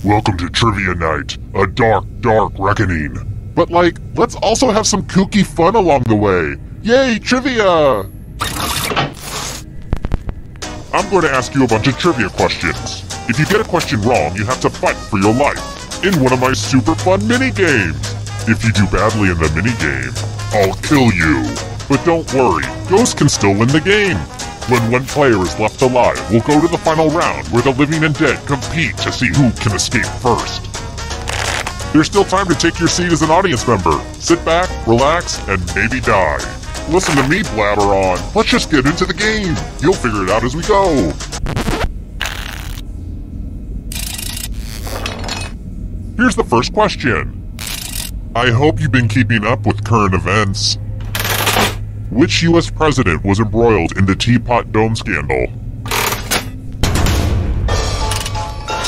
Welcome to Trivia Night, a dark, dark reckoning. But let's also have some kooky fun along the way. Yay, trivia! I'm going to ask you a bunch of trivia questions. If you get a question wrong, you have to fight for your life in one of my super fun mini-games. If you do badly in the mini-game, I'll kill you. But don't worry, ghosts can still win the game. When one player is left alive, we'll go to the final round where the living and dead compete to see who can escape first. There's still time to take your seat as an audience member. Sit back, relax, and maybe die. Listen to me blabber on. Let's just get into the game. You'll figure it out as we go. Here's the first question. I hope you've been keeping up with current events. Which U.S. president was embroiled in the Teapot Dome scandal?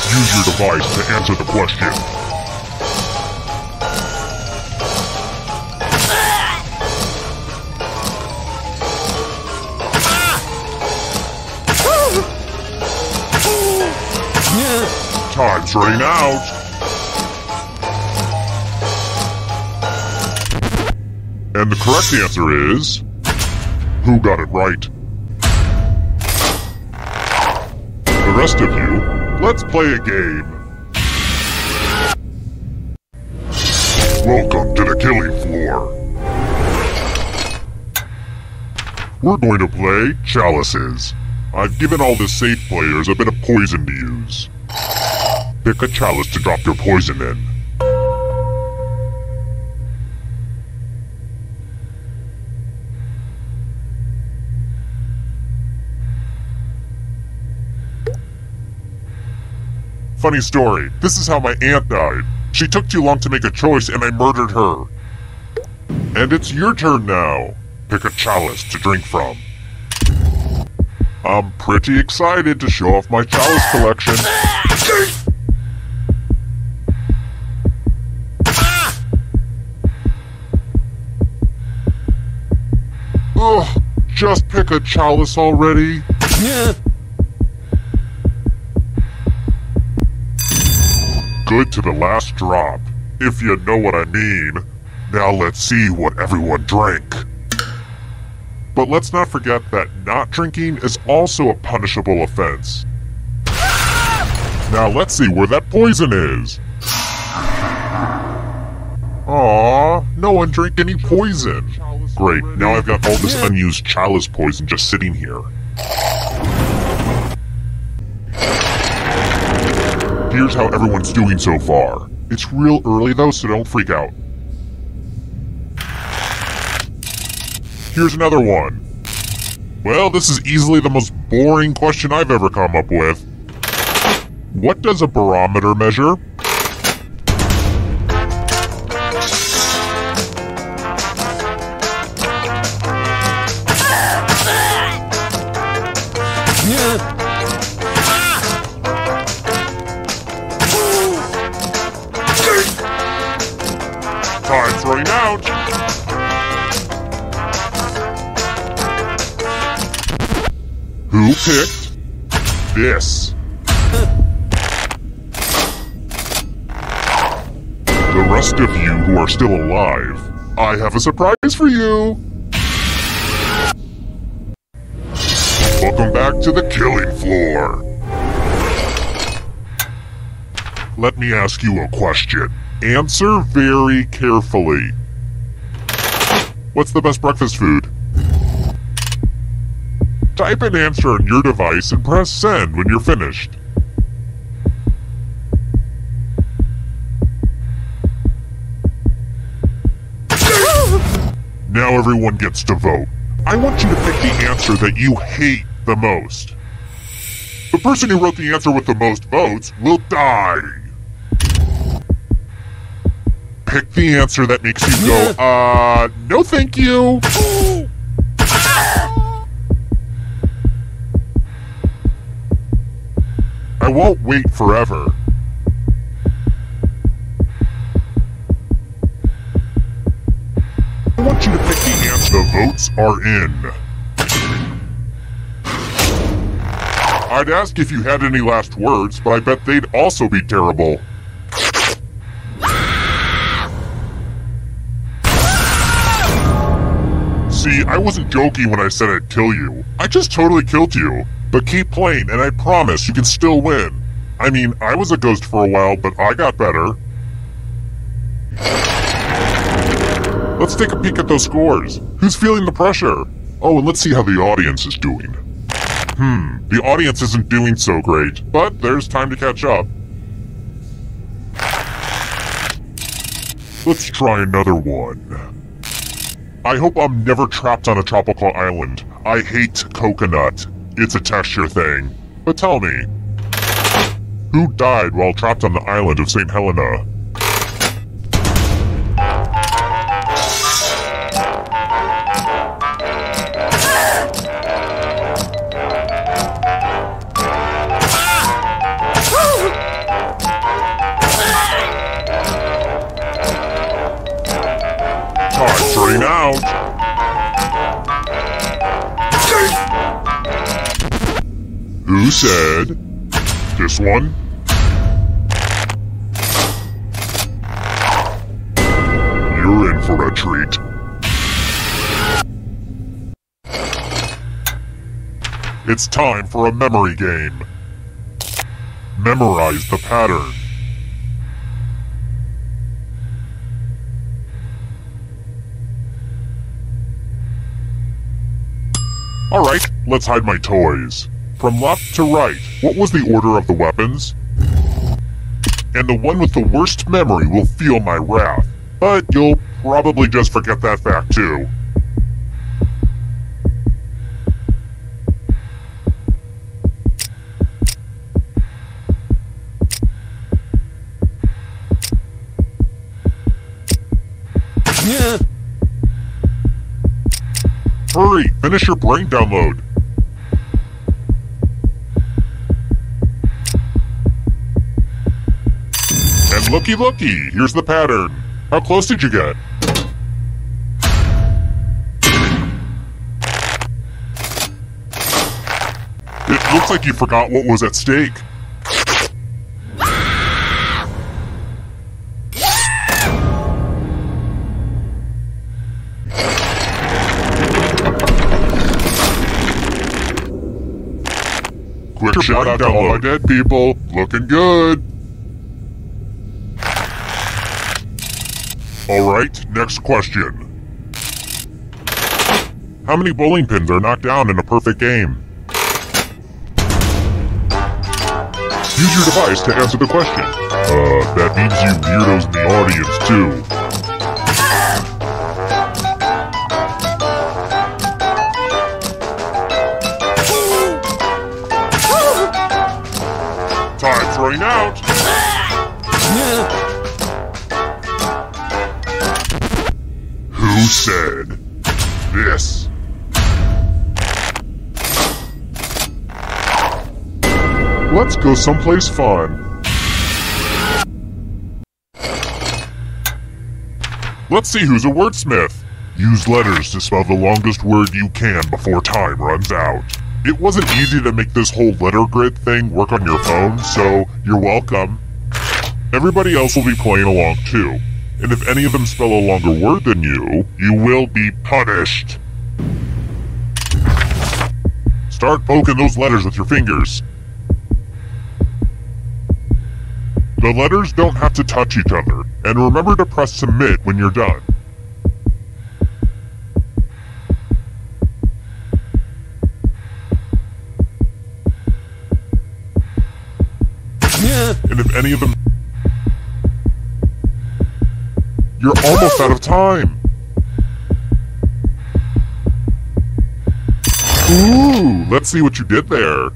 Use your device to answer the question. Time's running out. And the correct answer is... who got it right? The rest of you, let's play a game. Welcome to the killing floor. We're going to play chalices. I've given all the safe players a bit of poison to use. Pick a chalice to drop your poison in. Funny story, this is how my aunt died. She took too long to make a choice and I murdered her. And it's your turn now. Pick a chalice to drink from. I'm pretty excited to show off my chalice collection. Ugh, just pick a chalice already. Good to the last drop, if you know what I mean. Now let's see what everyone drank. But let's not forget that not drinking is also a punishable offense. Now let's see where that poison is. Aww, no one drank any poison. Great, now I've got all this unused chalice poison just sitting here. Here's how everyone's doing so far. It's real early though, so don't freak out. Here's another one. Well, this is easily the most boring question I've ever come up with. What does a barometer measure? Time's running out. Who picked this? The rest of you who are still alive, I have a surprise for you. Welcome back to the killing floor. Let me ask you a question. Answer very carefully. What's the best breakfast food? Type an answer on your device and press send when you're finished. Now everyone gets to vote. I want you to pick the answer that you hate the most. The person who wrote the answer with the most votes will die. Pick the answer that makes you go, no thank you. I won't wait forever. I want you to pick the answer. The votes are in. I'd ask if you had any last words, but I bet they'd also be terrible. See, I wasn't joking when I said I'd kill you. I just totally killed you. But keep playing, and I promise you can still win. I mean, I was a ghost for a while, but I got better. Let's take a peek at those scores. Who's feeling the pressure? Oh, and let's see how the audience is doing. The audience isn't doing so great, but there's time to catch up. Let's try another one. I hope I'm never trapped on a tropical island. I hate coconut. It's a texture thing. But tell me, who died while trapped on the island of St. Helena? Time's running out. Who said this one? You're in for a treat. It's time for a memory game. Memorize the pattern. Alright, let's hide my toys. From left to right, what was the order of the weapons? And the one with the worst memory will feel my wrath. But you'll probably just forget that fact too. Hurry, finish your brain download. And looky, here's the pattern. How close did you get? It looks like you forgot what was at stake. Quick shout out to all my dead people. Looking good. Alright, next question. How many bowling pins are knocked down in a perfect game? Use your device to answer the question. That means you weirdos in the audience too. Time's running out. Who said this? Let's go someplace fun. Let's see who's a wordsmith. Use letters to spell the longest word you can before time runs out. It wasn't easy to make this whole letter grid thing work on your phone, so you're welcome. Everybody else will be playing along too. And if any of them spell a longer word than you, you will be punished. Start poking those letters with your fingers. The letters don't have to touch each other, and remember to press submit when you're done. And if any of them... You're almost out of time! Ooh, let's see what you did there.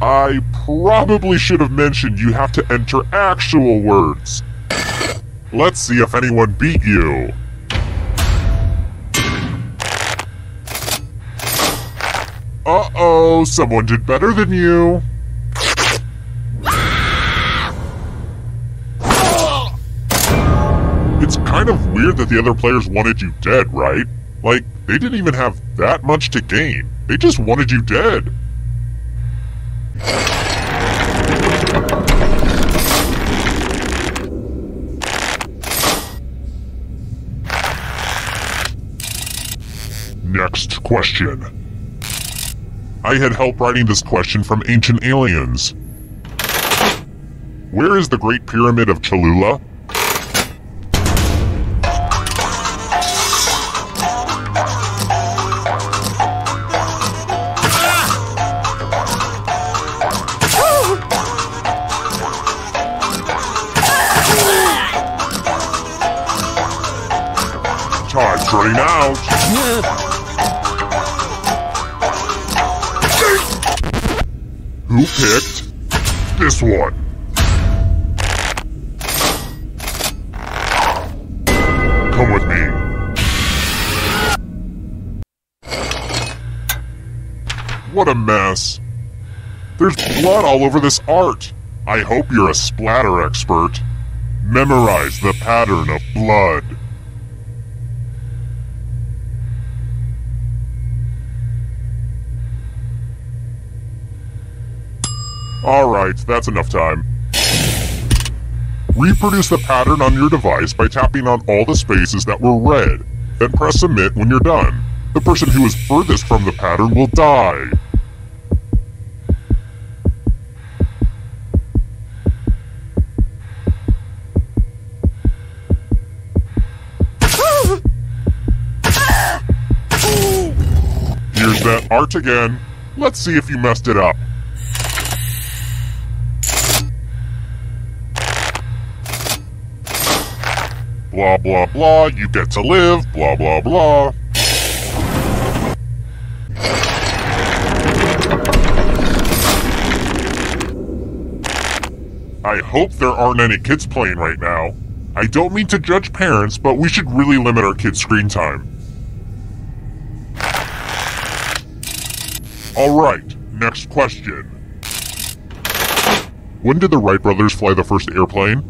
I probably should have mentioned you have to enter actual words. Let's see if anyone beat you. Uh-oh, someone did better than you. It's kind of weird that the other players wanted you dead, right? Like, they didn't even have that much to gain. They just wanted you dead. Next question. I had help writing this question from Ancient Aliens. Where is the Great Pyramid of Cholula? Time's running out. Who picked this one? Come with me. What a mess. There's blood all over this art. I hope you're a splatter expert. Memorize the pattern of blood. Alright, that's enough time. Reproduce the pattern on your device by tapping on all the spaces that were red, then press submit when you're done. The person who is furthest from the pattern will die. Here's that art again. Let's see if you messed it up. Blah blah blah, you get to live, blah blah blah. I hope there aren't any kids playing right now. I don't mean to judge parents, but we should really limit our kids' screen time. Alright, next question. When did the Wright brothers fly the first airplane?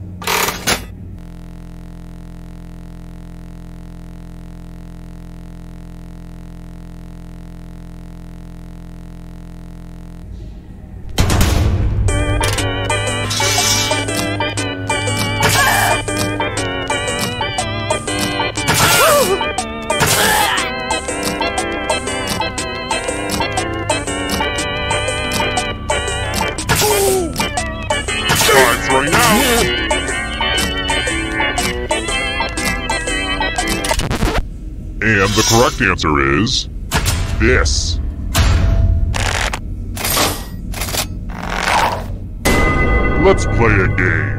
And the correct answer is this. Let's play a game.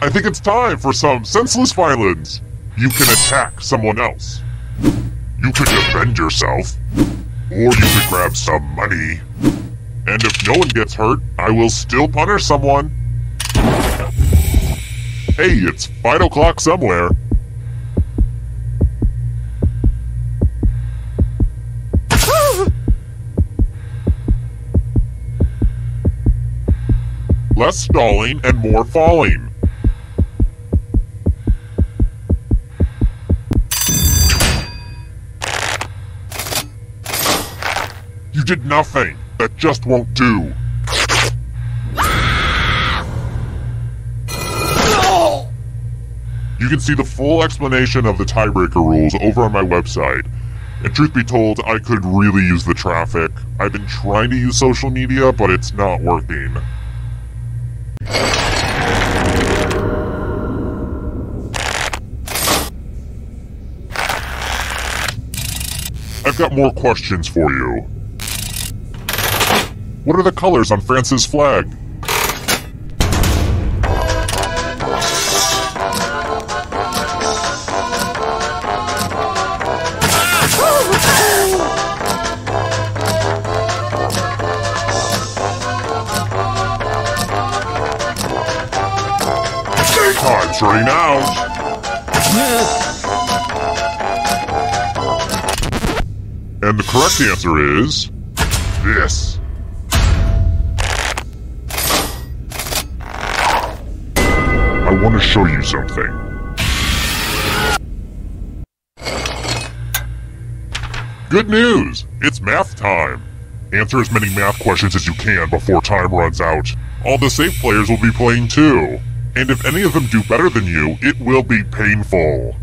I think it's time for some senseless violence. You can attack someone else. You could defend yourself. Or you could grab some money. And if no one gets hurt, I will still punish someone. Hey, it's 5 o'clock somewhere. Less stalling and more falling. You did nothing. That just won't do. You can see the full explanation of the tiebreaker rules over on my website. And truth be told, I could really use the traffic. I've been trying to use social media, but it's not working. I've got more questions for you. What are the colors on France's flag? Time's running out. And the correct answer is this. I want to show you something. Good news! It's math time. Answer as many math questions as you can before time runs out. All the safe players will be playing too. And if any of them do better than you, it will be painful.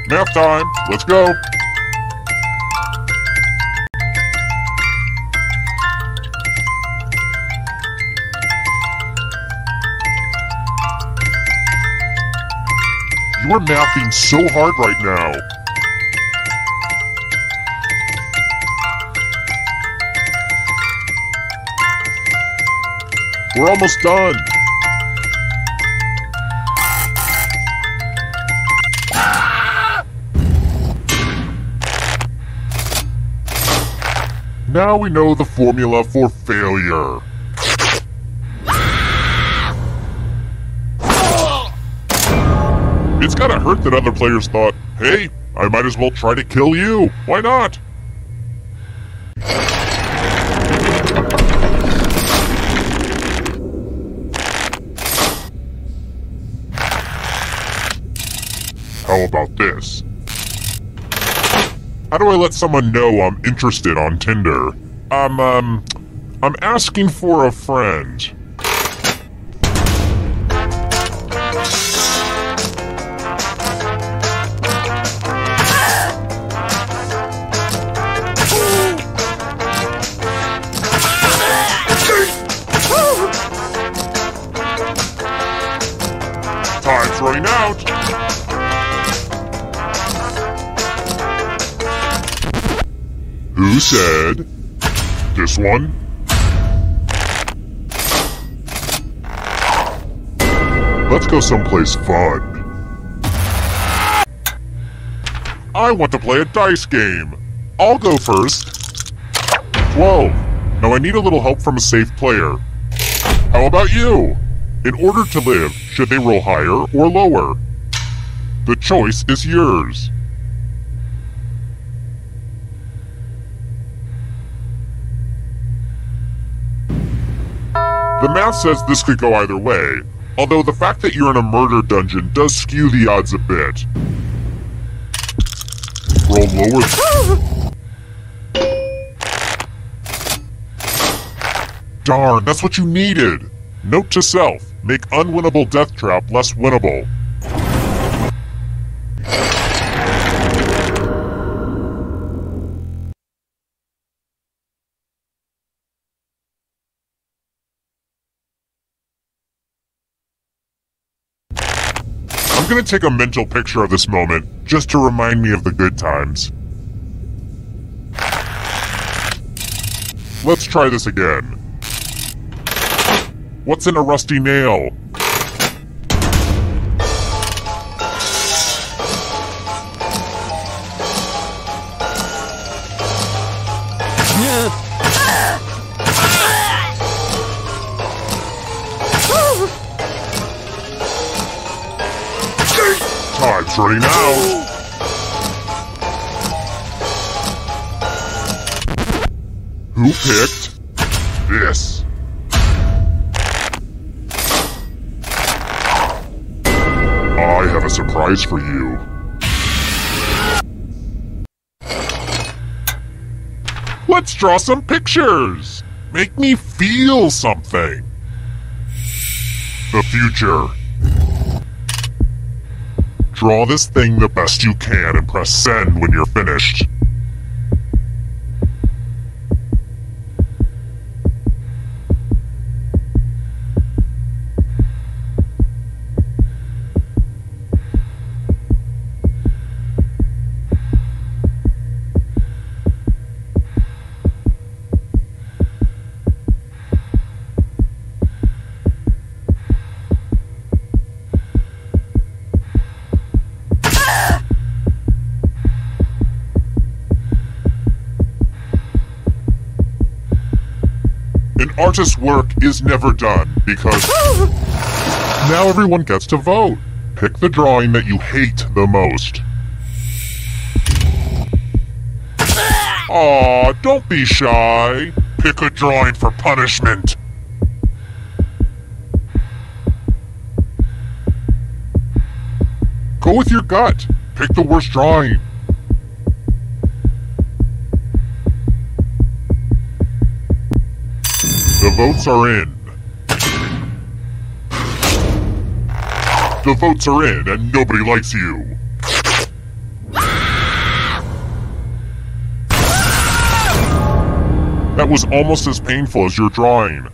Math time! Let's go! You are mathing so hard right now. We're almost done. Now we know the formula for failure. It's gotta hurt that other players thought, hey, I might as well try to kill you. Why not? How about this? How do I let someone know I'm interested on Tinder? I'm asking for a friend. Time's running out. Who said this one? Let's go someplace fun. I want to play a dice game. I'll go first. 12. Now I need a little help from a safe player. How about you? In order to live, should they roll higher or lower? The choice is yours. The math says this could go either way, although the fact that you're in a murder dungeon does skew the odds a bit. Roll lower. Darn, that's what you needed! Note to self, make unwinnable death trap less winnable. I'm gonna take a mental picture of this moment, just to remind me of the good times. Let's try this again. What's in a rusty nail? Time's running out. Who picked this? I have a surprise for you. Let's draw some pictures. Make me feel something. The future. Draw this thing the best you can and press send when you're finished. An artist's work is never done because now everyone gets to vote. Pick the drawing that you hate the most. Aw, don't be shy. Pick a drawing for punishment. Go with your gut. Pick the worst drawing. The votes are in. The votes are in and nobody likes you. That was almost as painful as your drawing.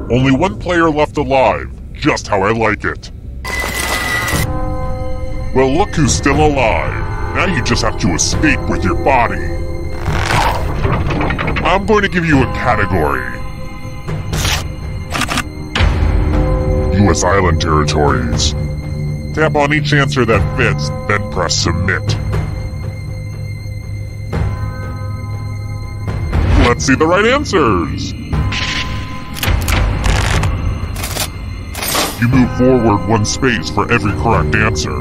Only one player left alive, just how I like it. Well, look who's still alive. Now you just have to escape with your body. I'm going to give you a category. U.S. Island Territories. Tap on each answer that fits, then press submit. Let's see the right answers. You move forward one space for every correct answer.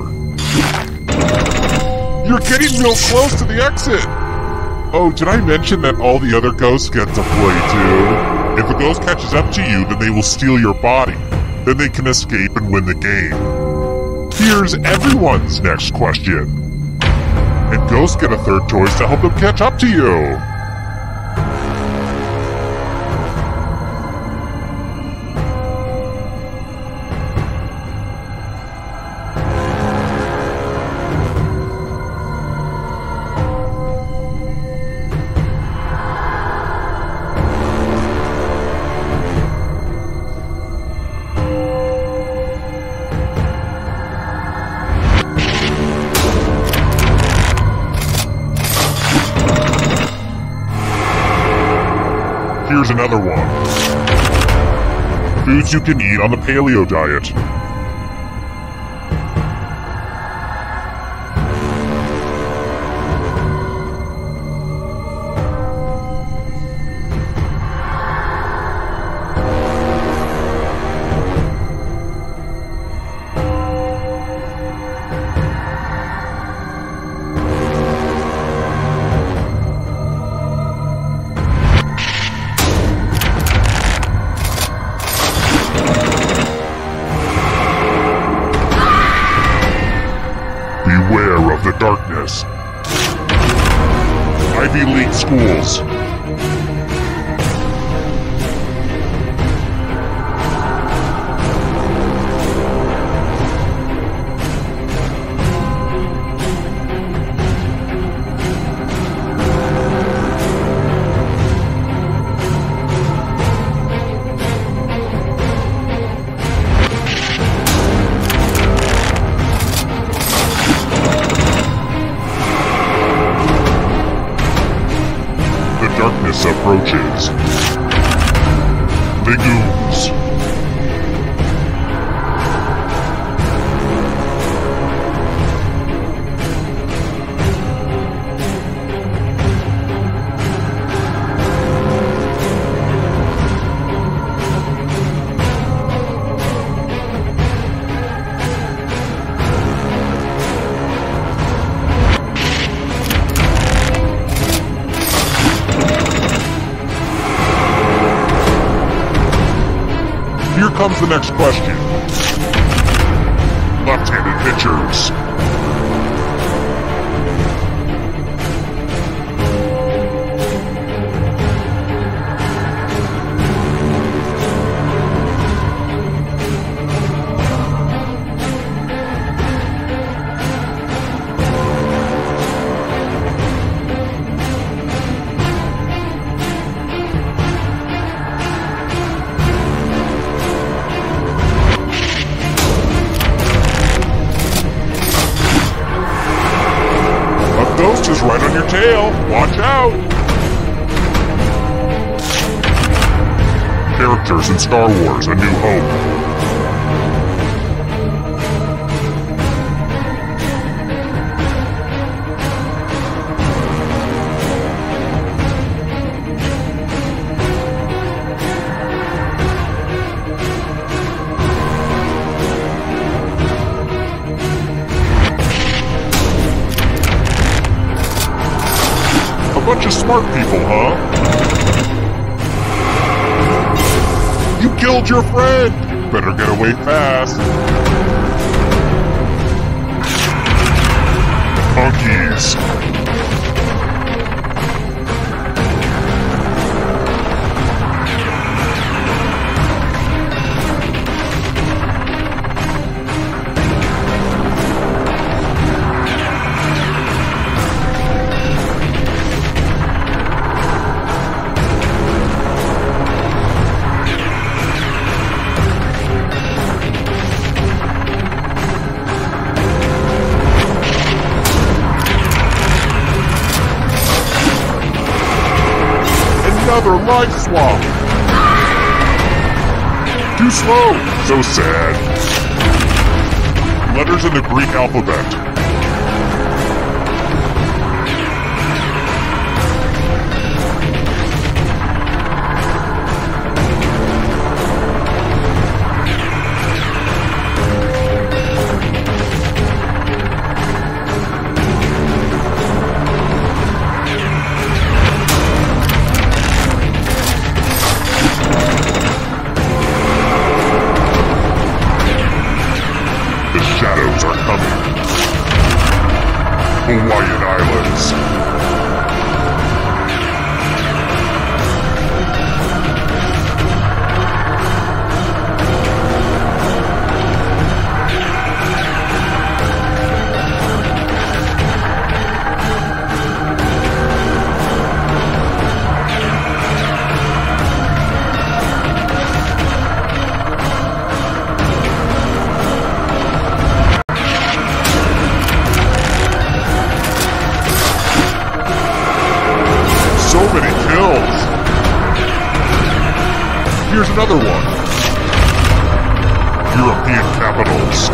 You're getting real close to the exit! Oh, did I mention that all the other ghosts get to play too? If a ghost catches up to you, then they will steal your body. Then they can escape and win the game. Here's everyone's next question. And ghosts get a third choice to help them catch up to you. Here's another one. Foods you can eat on the paleo diet. Beware of the darkness. Ivy League schools. Darkness approaches. Legumes. Here comes the next question. Left-handed pitchers. Ghost is right on your tail. Watch out! Characters in Star Wars: A New Hope. Bunch of smart people, huh? You killed your friend! Better get away fast. Monkeys. another life swap! Too slow! So sad. Letters in the Greek alphabet. Shadows are coming. Hawaiian Islands. So many kills! Here's another one. European capitals.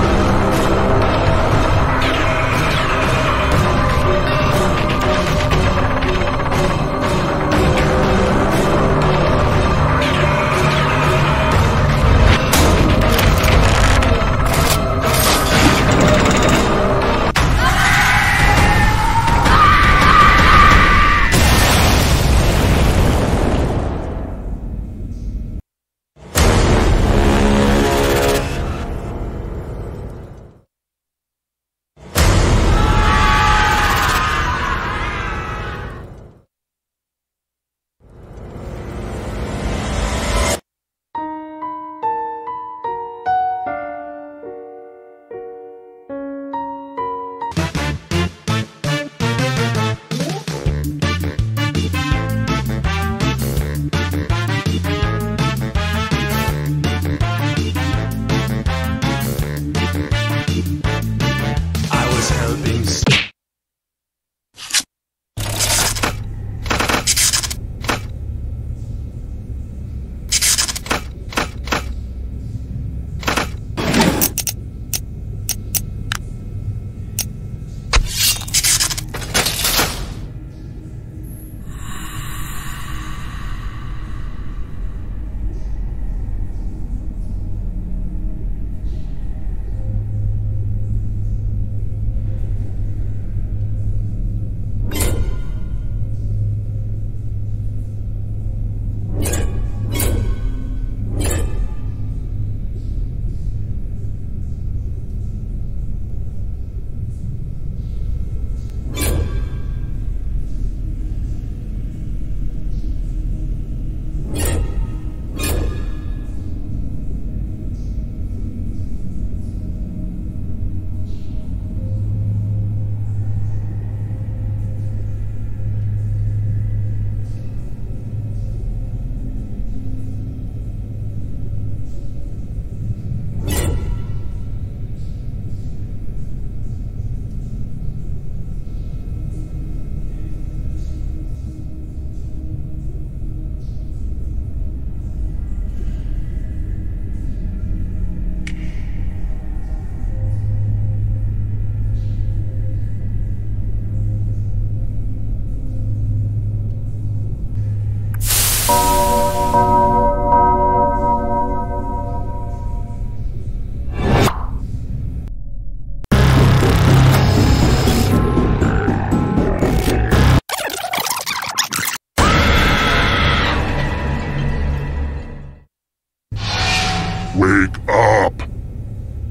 Wake up!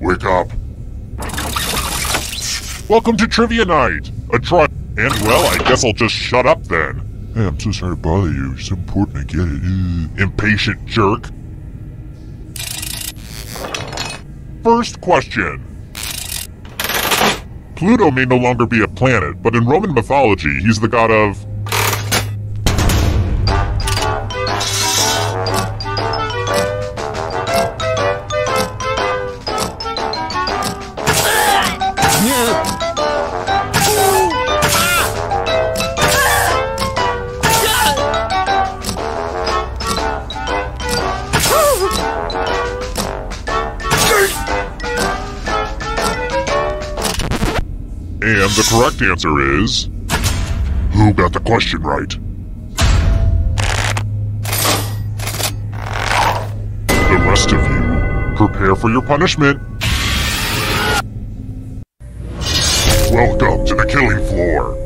Wake up! Welcome to Trivia Night! And well, I guess I'll just shut up then. Hey, I'm so sorry to bother you. It's so important, I get it. Impatient jerk. First question. Pluto may no longer be a planet, but in Roman mythology, he's the god of... The correct answer is... Who got the question right? The rest of you, prepare for your punishment. Welcome to the killing floor.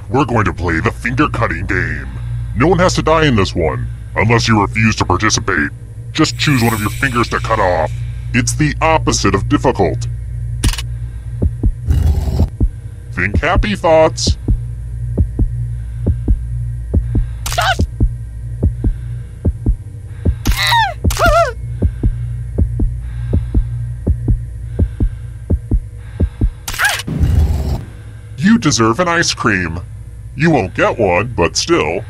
We're going to play the finger-cutting game. No one has to die in this one, unless you refuse to participate. Just choose one of your fingers to cut off. It's the opposite of difficult. Think happy thoughts. You deserve an ice cream. You won't get one, but still.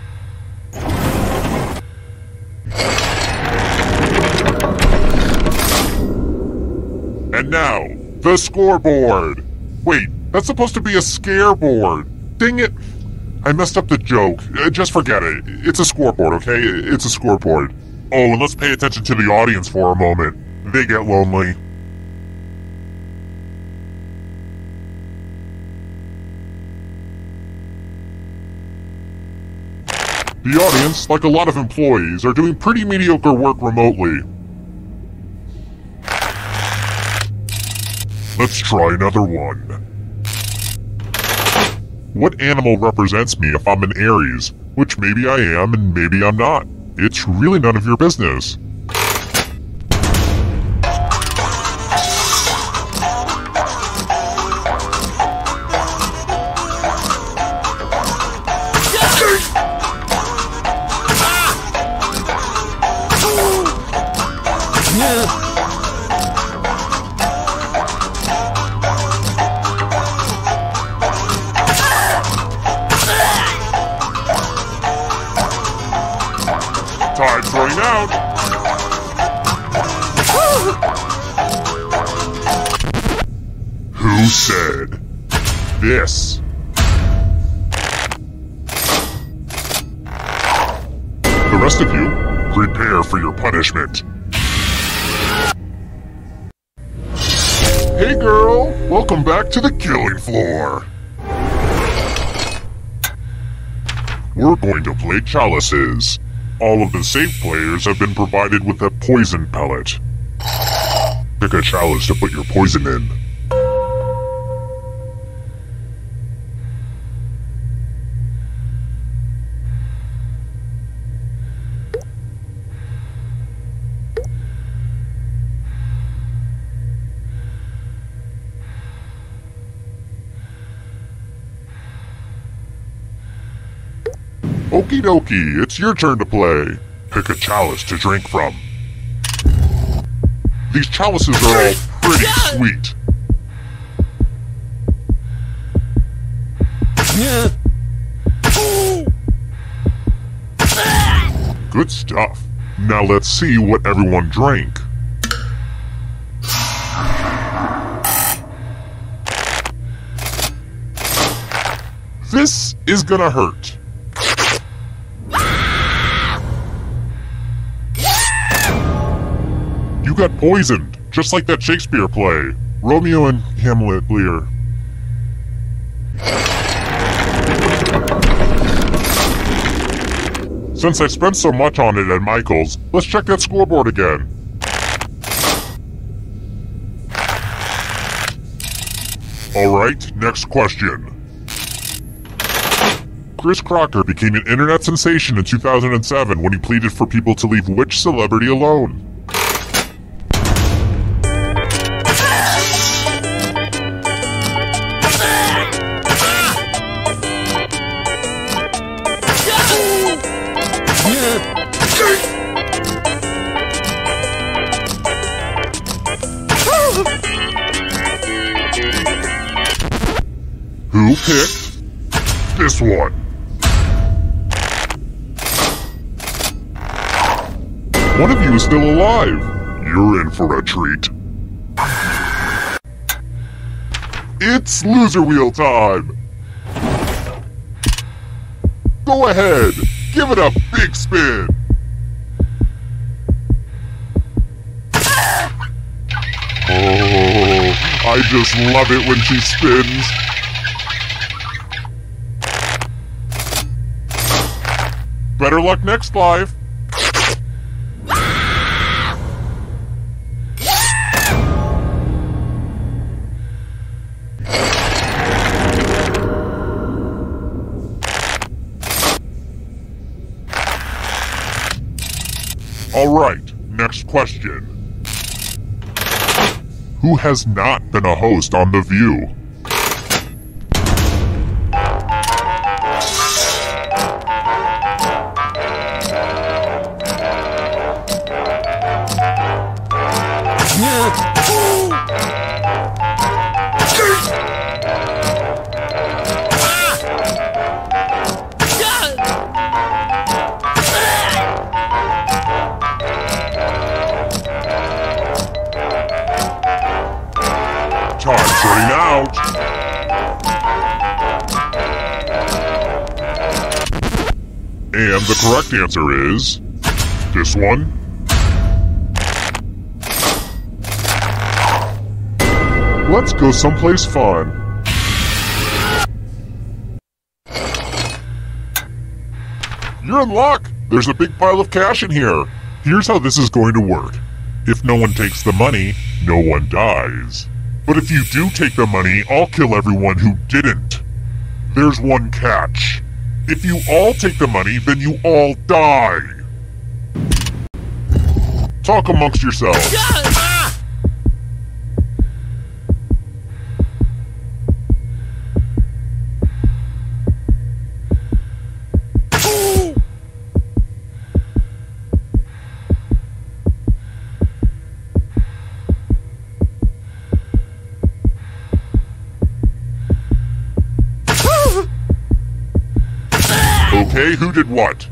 And now, the scoreboard. Wait, that's supposed to be a scareboard. Dang it. I messed up the joke. Just forget it. It's a scoreboard, okay? It's a scoreboard. Oh, and let's pay attention to the audience for a moment. They get lonely. The audience, like a lot of employees, are doing pretty mediocre work remotely. Let's try another one. What animal represents me if I'm an Aries? Which maybe I am and maybe I'm not. It's really none of your business. Time's running out. Who said this? The rest of you, prepare for your punishment. Hey girl, welcome back to the killing floor. We're going to play chalices. All of the safe players have been provided with a poison pellet. Pick a chalice to put your poison in. Okie dokie, it's your turn to play. Pick a chalice to drink from. These chalices are all pretty sweet. Good stuff. Now let's see what everyone drank. This is gonna hurt. You got poisoned, just like that Shakespeare play, Romeo and Hamlet, Lear. Since I spent so much on it at Michael's, let's check that scoreboard again. Alright, next question. Chris Crocker became an internet sensation in 2007 when he pleaded for people to leave which celebrity alone? Who picked this one? One of you is still alive. You're in for a treat. It's loser wheel time. Go ahead, give it a big spin. Oh, I just love it when she spins. Better luck next life. Alright, next question. Who has not been a host on The View? Time's running out! And the correct answer is... this one. Let's go someplace fun. You're in luck! There's a big pile of cash in here. Here's how this is going to work. If no one takes the money, no one dies. But if you do take the money, I'll kill everyone who didn't. There's one catch. If you all take the money, then you all die. Talk amongst yourselves. Okay, who did what?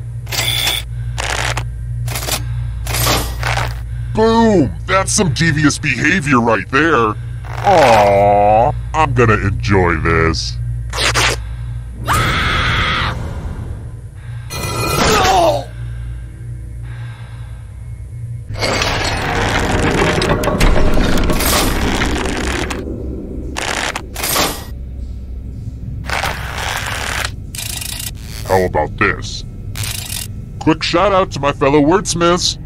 Boom! That's some devious behavior right there. Aww, I'm gonna enjoy this. How about this? Quick shout out to my fellow wordsmiths.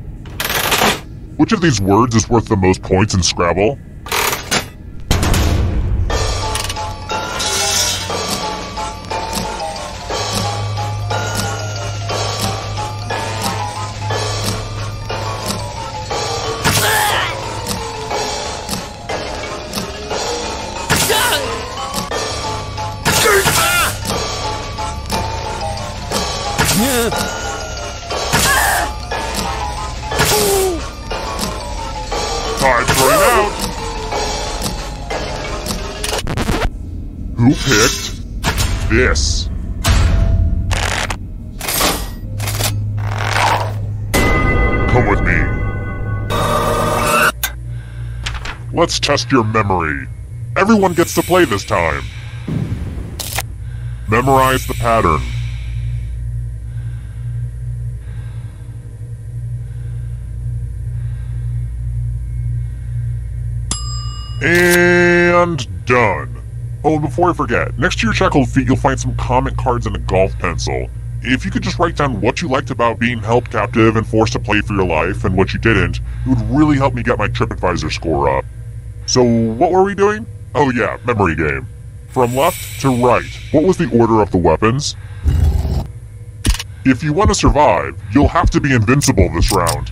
Which of these words is worth the most points in Scrabble? Time's running out. Who picked this? Come with me. Let's test your memory. Everyone gets to play this time. Memorize the pattern. And done. Oh, before I forget, next to your shackled feet you'll find some comment cards and a golf pencil. If you could just write down what you liked about being held captive and forced to play for your life, and what you didn't, it would really help me get my TripAdvisor score up. So, what were we doing? Oh yeah, memory game. From left to right, what was the order of the weapons? If you want to survive, you'll have to be invincible this round.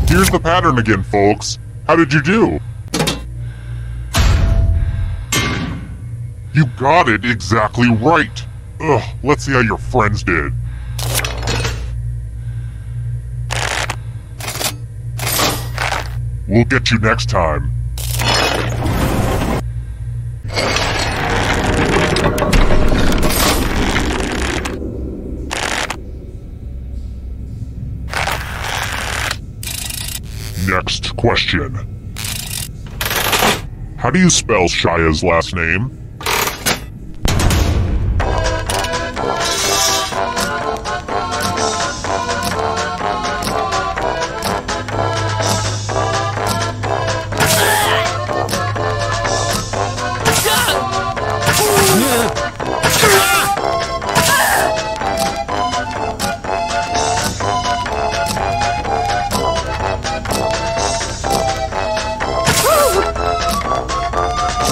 Here's the pattern again, folks. How did you do? You got it exactly right. Ugh, let's see how your friends did. We'll get you next time. Next question. How do you spell Shia's last name?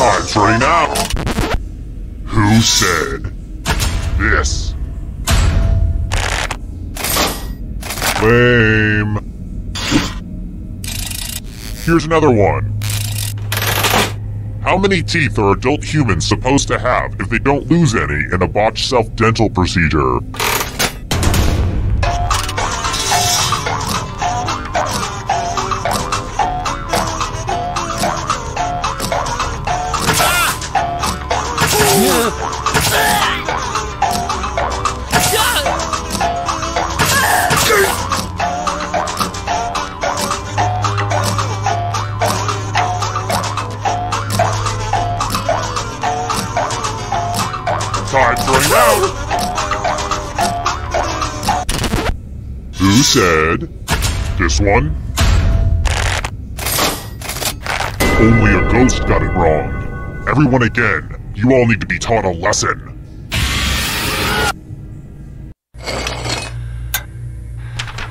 Time's running out. Who said this? Lame. Here's another one. How many teeth are adult humans supposed to have if they don't lose any in a botched self-dental procedure? Time's running out! Who said this one? Only a ghost got it wrong. Everyone again, you all need to be taught a lesson.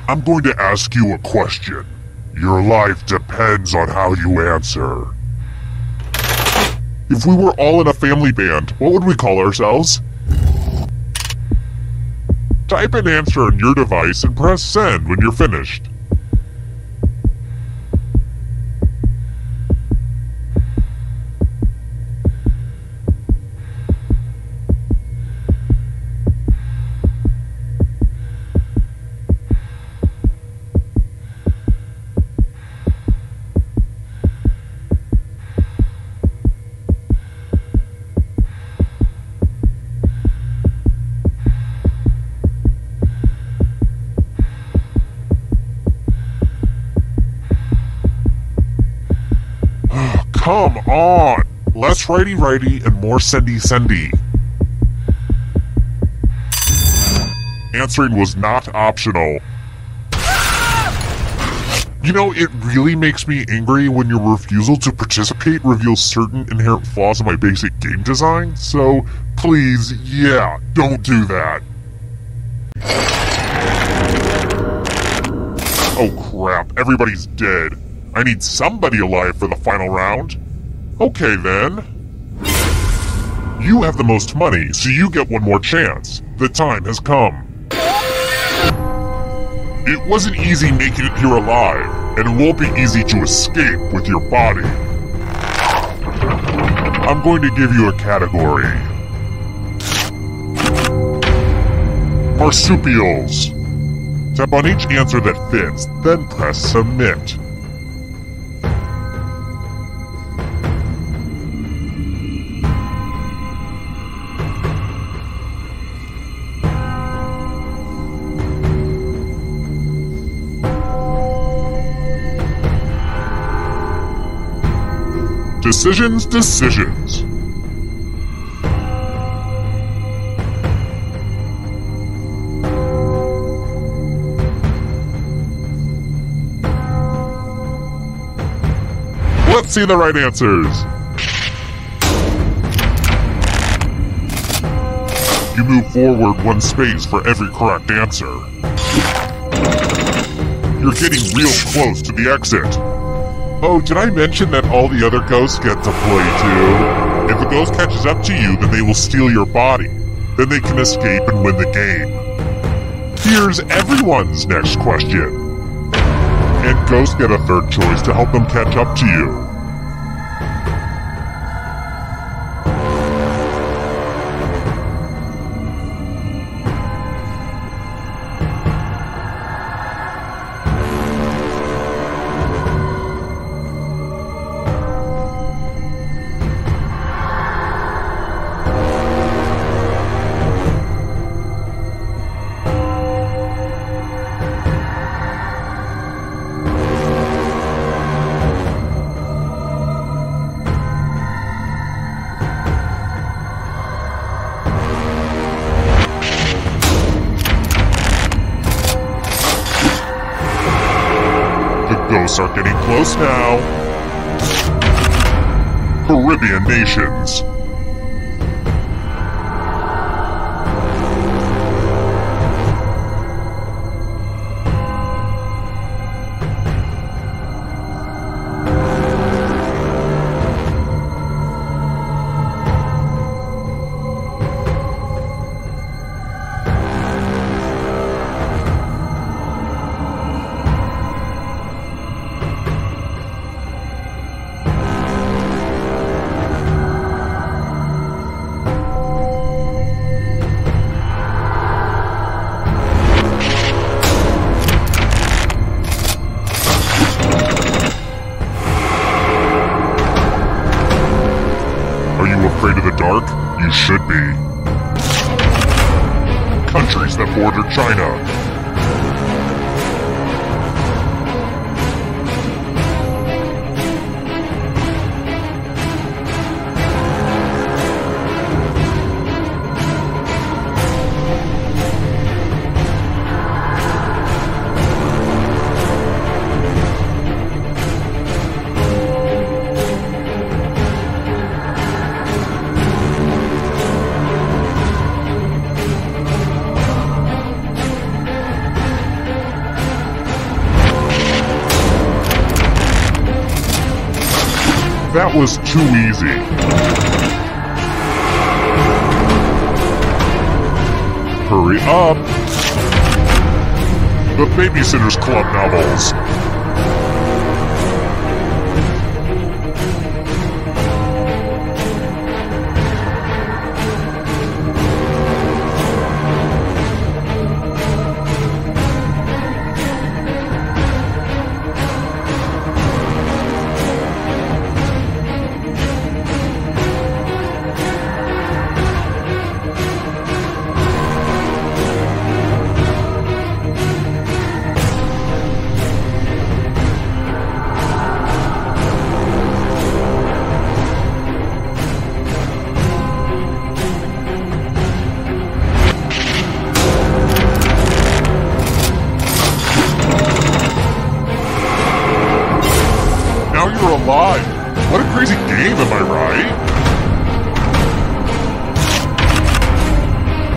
I'm going to ask you a question. Your life depends on how you answer. If we were all in a family band, what would we call ourselves? Type an answer on your device and press send when you're finished. Come on! Less righty-righty and more sendy-sendy. Answering was not optional. You know, it really makes me angry when your refusal to participate reveals certain inherent flaws in my basic game design, so please, yeah, don't do that. Oh crap, everybody's dead. I need somebody alive for the final round. Okay then. You have the most money, so you get one more chance. The time has come. It wasn't easy making it here alive, and it won't be easy to escape with your body. I'm going to give you a category. Marsupials. Tap on each answer that fits, then press submit. Decisions. Let's see the right answers. You move forward one space for every correct answer. You're getting real close to the exit. Oh, did I mention that all the other ghosts get to play too? If the ghost catches up to you, then they will steal your body. Then they can escape and win the game. Here's everyone's next question. And ghosts get a third choice to help them catch up to you. start getting close now. Caribbean nations. Afraid of the dark? You should be. Countries that border China. That was too easy. Hurry up! The Babysitter's Club novels. Alive. What a crazy game, am I right?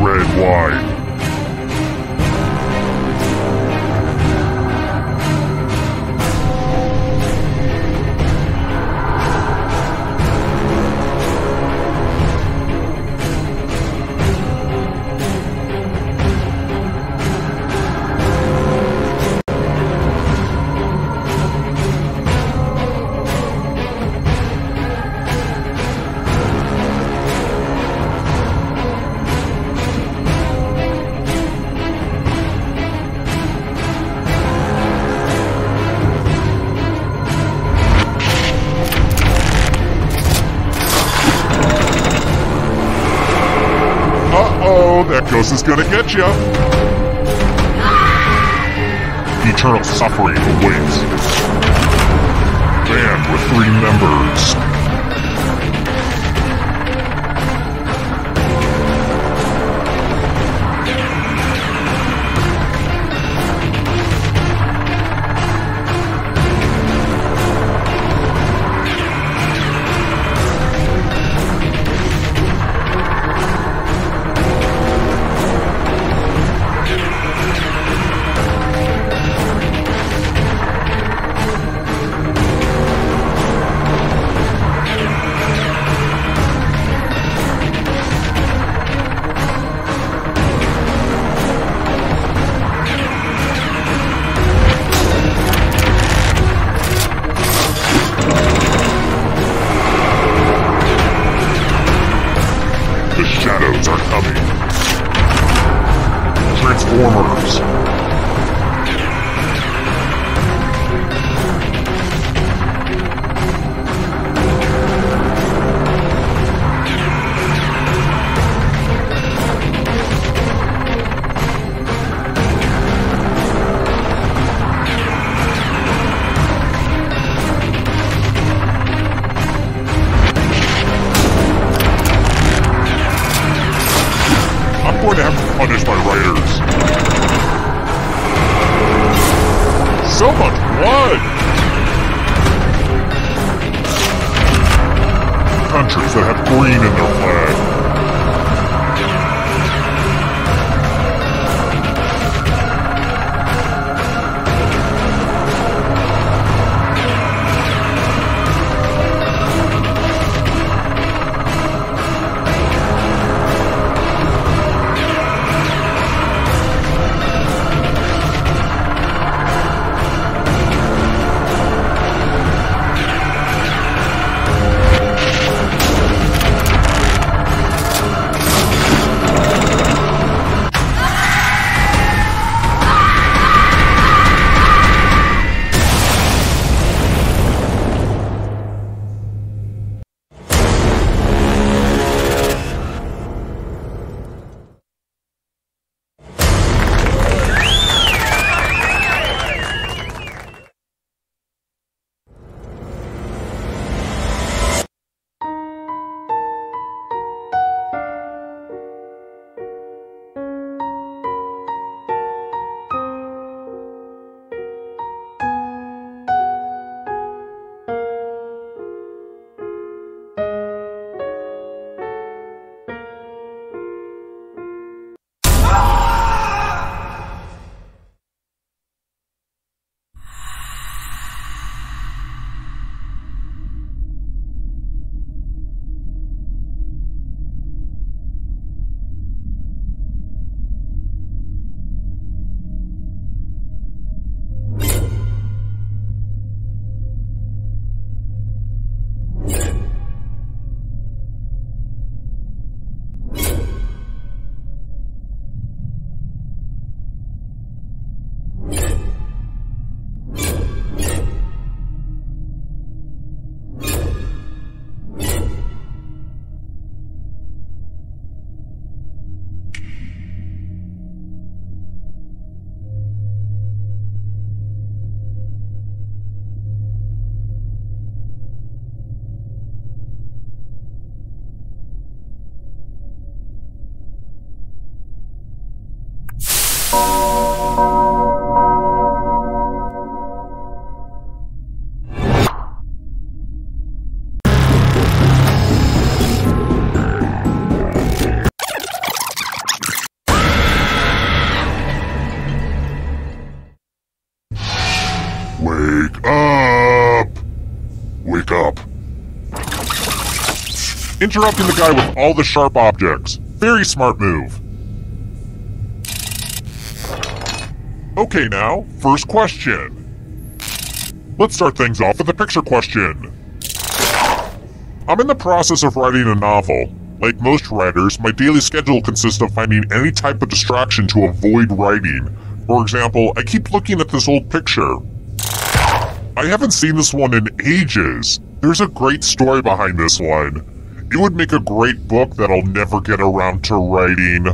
Red, white. Uh-oh, that ghost is gonna get ya! Eternal suffering awaits. Band with 3 members. The shadows are coming. Transformers. I'm going to have to punish my writers. So much blood! countries that have green in their flag. Wake up! Wake up. Interrupting the guy with all the sharp objects. Very smart move. Okay now, first question. Let's start things off with a picture question. I'm in the process of writing a novel. Like most writers, my daily schedule consists of finding any type of distraction to avoid writing. For example, I keep looking at this old picture. I haven't seen this one in ages. There's a great story behind this one. It would make a great book that I'll never get around to writing.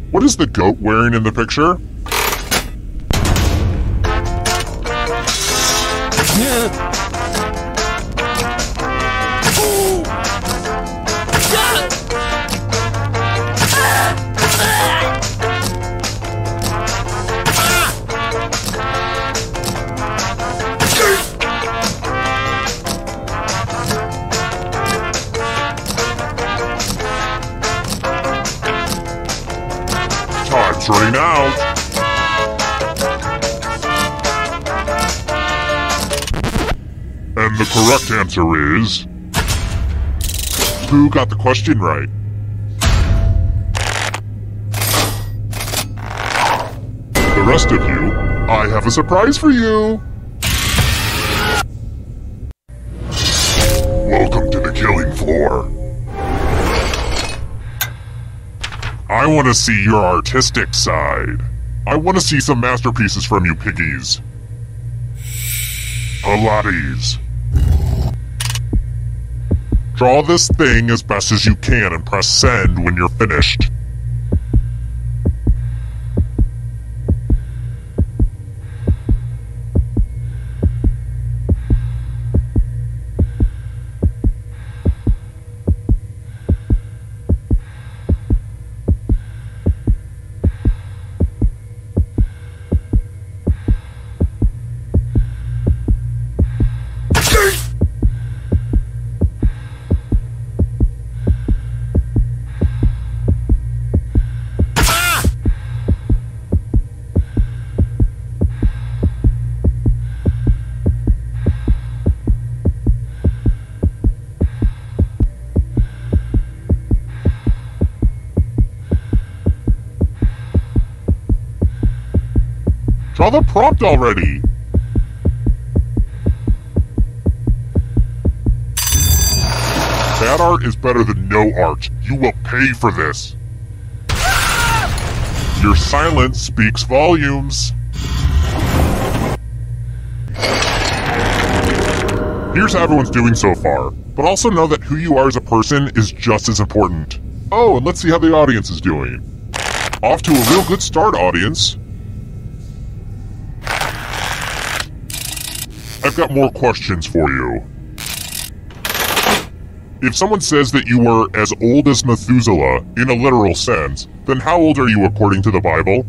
What is the goat wearing in the picture? Time's running out. And the correct answer is... Who got the question right? The rest of you, I have a surprise for you! Welcome to the killing floor. I want to see your artistic side. I want to see some masterpieces from you piggies. Pilates. Draw this thing as best as you can and press send when you're finished. Draw the prompt already! Bad art is better than no art. You will pay for this. Your silence speaks volumes. Here's how everyone's doing so far, but also know that who you are as a person is just as important. Oh, and let's see how the audience is doing. Off to a real good start, audience. I've got more questions for you. If someone says that you were as old as Methuselah, in a literal sense, then how old are you according to the Bible?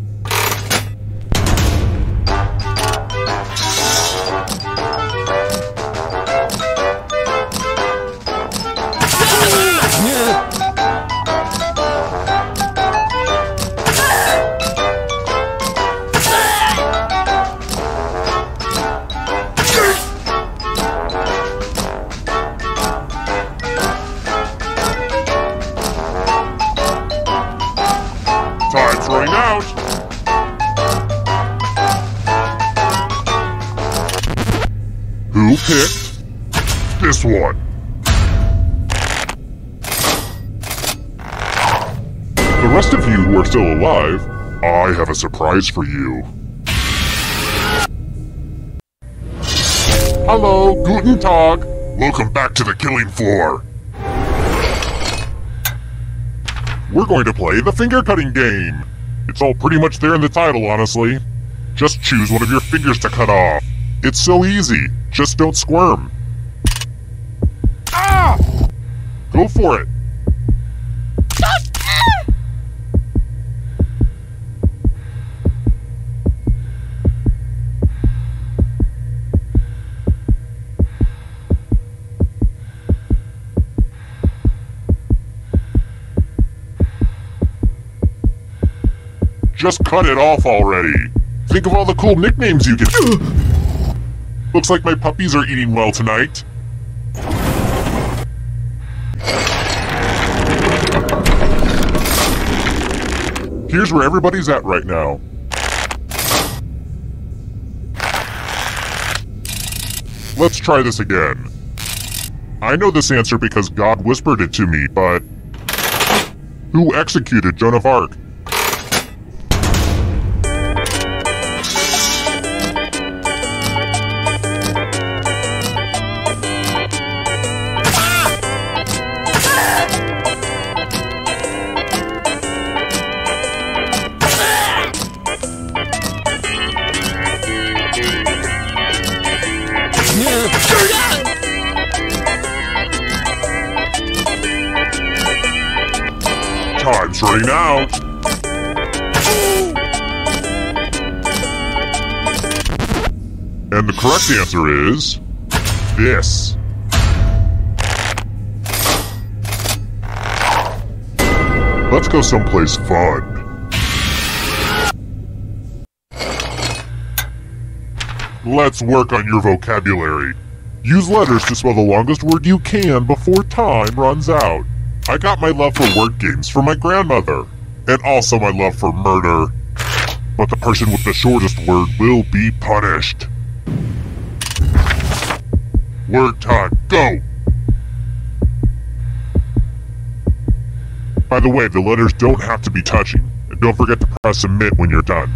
Time's running out! Who picked this one? The rest of you who are still alive, I have a surprise for you. Hello, guten Tag. Welcome back to the killing floor. We're going to play the finger-cutting game. It's all pretty much there in the title, honestly. Just choose one of your fingers to cut off. It's so easy. Just don't squirm. Ah! Go for it. Just cut it off already. Think of all the cool nicknames you can. Looks like my puppies are eating well tonight. Here's where everybody's at right now. Let's try this again. I know this answer because God whispered it to me, but who executed Joan of Arc? Time's running out. And the correct answer is this. Let's go someplace fun. Let's work on your vocabulary. Use letters to spell the longest word you can before time runs out. I got my love for word games from my grandmother, and also my love for murder. But the person with the shortest word will be punished. Word time, go! By the way, the letters don't have to be touching, and don't forget to press submit when you're done.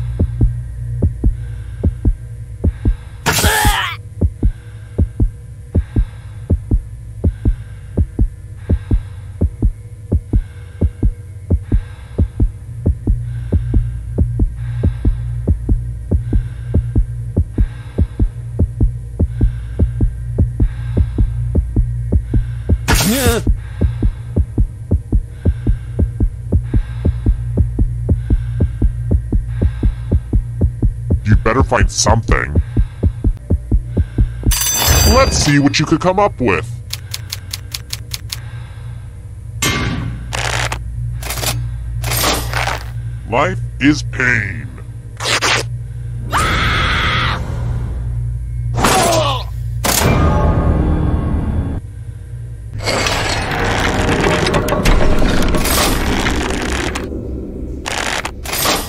You'd better find something. Let's see what you could come up with. Life is pain.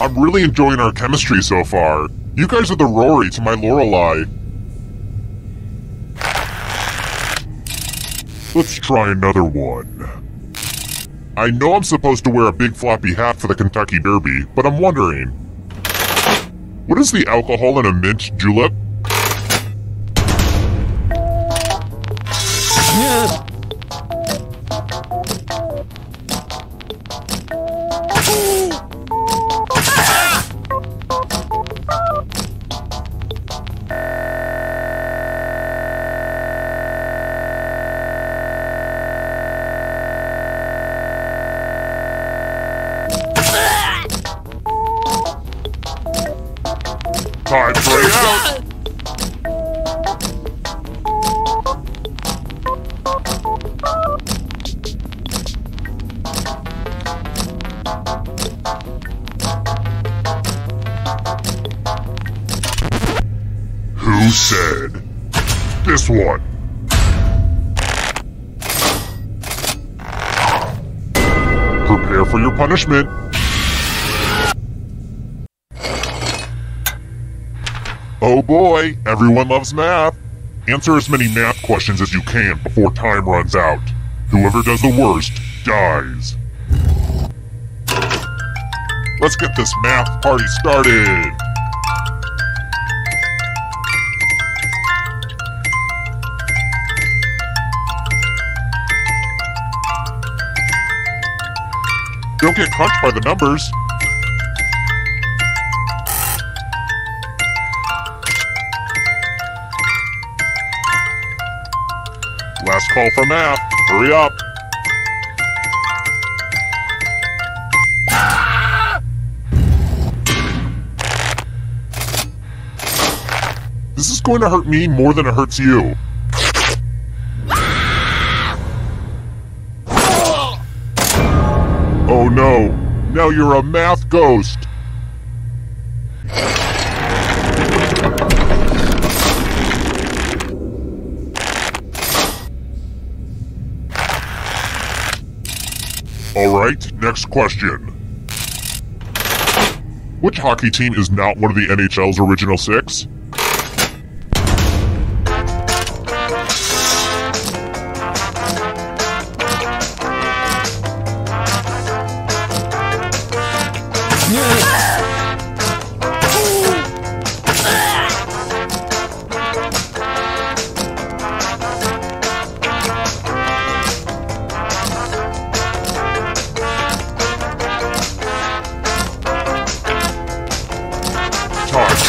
I'm really enjoying our chemistry so far. You guys are the Rory to my Lorelei. Let's try another one. I know I'm supposed to wear a big floppy hat for the Kentucky Derby, but I'm wondering, what is the alcohol in a mint julep? Time to play out! Who said? This one. Prepare for your punishment. Oh boy, everyone loves math. Answer as many math questions as you can before time runs out. Whoever does the worst dies. Let's get this math party started. Don't get crunched by the numbers. Last call for math. Hurry up. This is going to hurt me more than it hurts you. Oh no, now you're a math ghost. Alright, next question. Which hockey team is not one of the NHL's original six?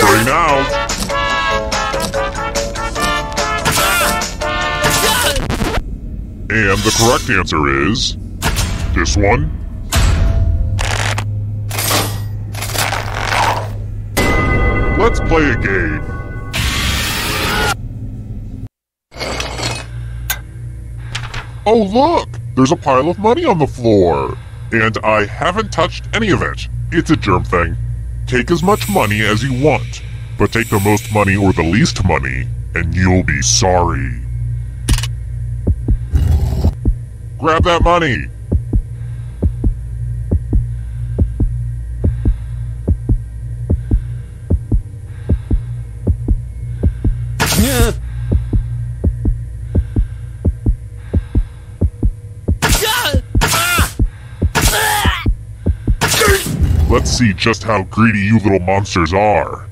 Time out. And the correct answer is this one. Let's play a game. Oh look! There's a pile of money on the floor. And I haven't touched any of it. It's a germ thing. Take as much money as you want, but take the most money or the least money, and you'll be sorry. Grab that money! Let's see just how greedy you little monsters are.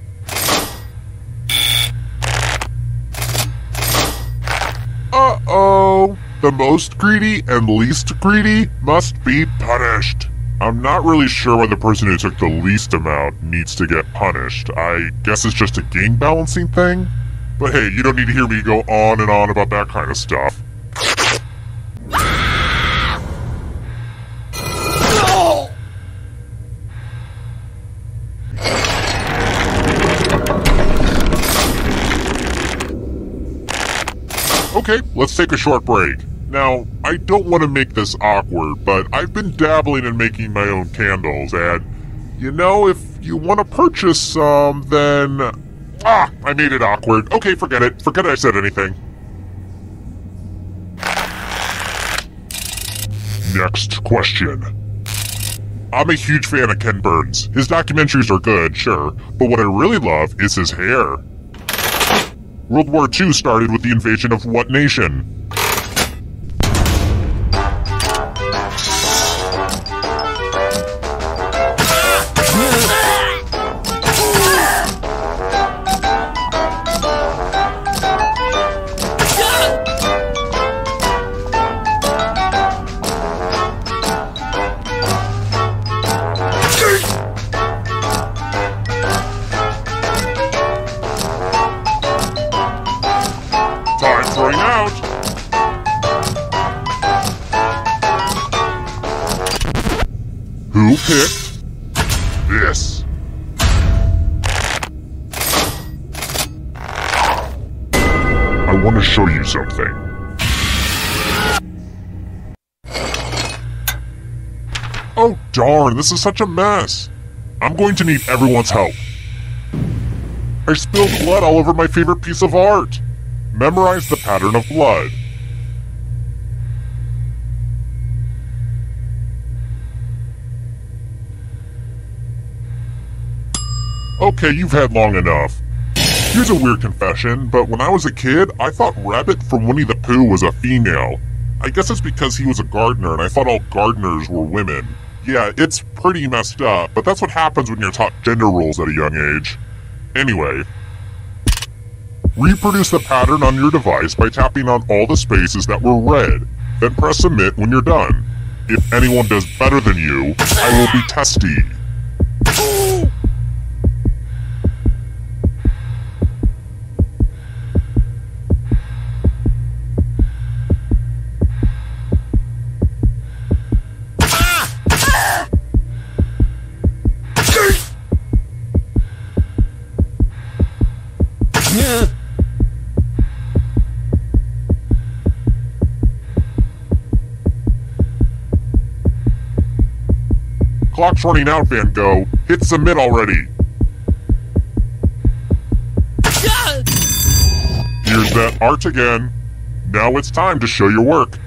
Uh-oh! The most greedy and least greedy must be punished. I'm not really sure why the person who took the least amount needs to get punished. I guess it's just a game balancing thing? But hey, you don't need to hear me go on and on about that kind of stuff. Okay, let's take a short break. Now, I don't want to make this awkward, but I've been dabbling in making my own candles, and, you know, if you want to purchase some, then... Ah, I made it awkward. Okay, forget it. Forget I said anything. Next question. I'm a huge fan of Ken Burns. His documentaries are good, sure, but what I really love is his hair. World War II started with the invasion of what nation? Time's running out! Who picked this? I want to show you something. Oh darn, this is such a mess. I'm going to need everyone's help. I spilled blood all over my favorite piece of art. Memorize the pattern of blood. Okay, you've had long enough. Here's a weird confession, but when I was a kid, I thought Rabbit from Winnie the Pooh was a female. I guess it's because he was a gardener and I thought all gardeners were women. Yeah, it's pretty messed up, but that's what happens when you're taught gender roles at a young age. Anyway, reproduce the pattern on your device by tapping on all the spaces that were red. Then press submit when you're done. If anyone does better than you, I will be testy. Clock's running out, Van Gogh. Hit submit already. Here's that art again. Now it's time to show your work.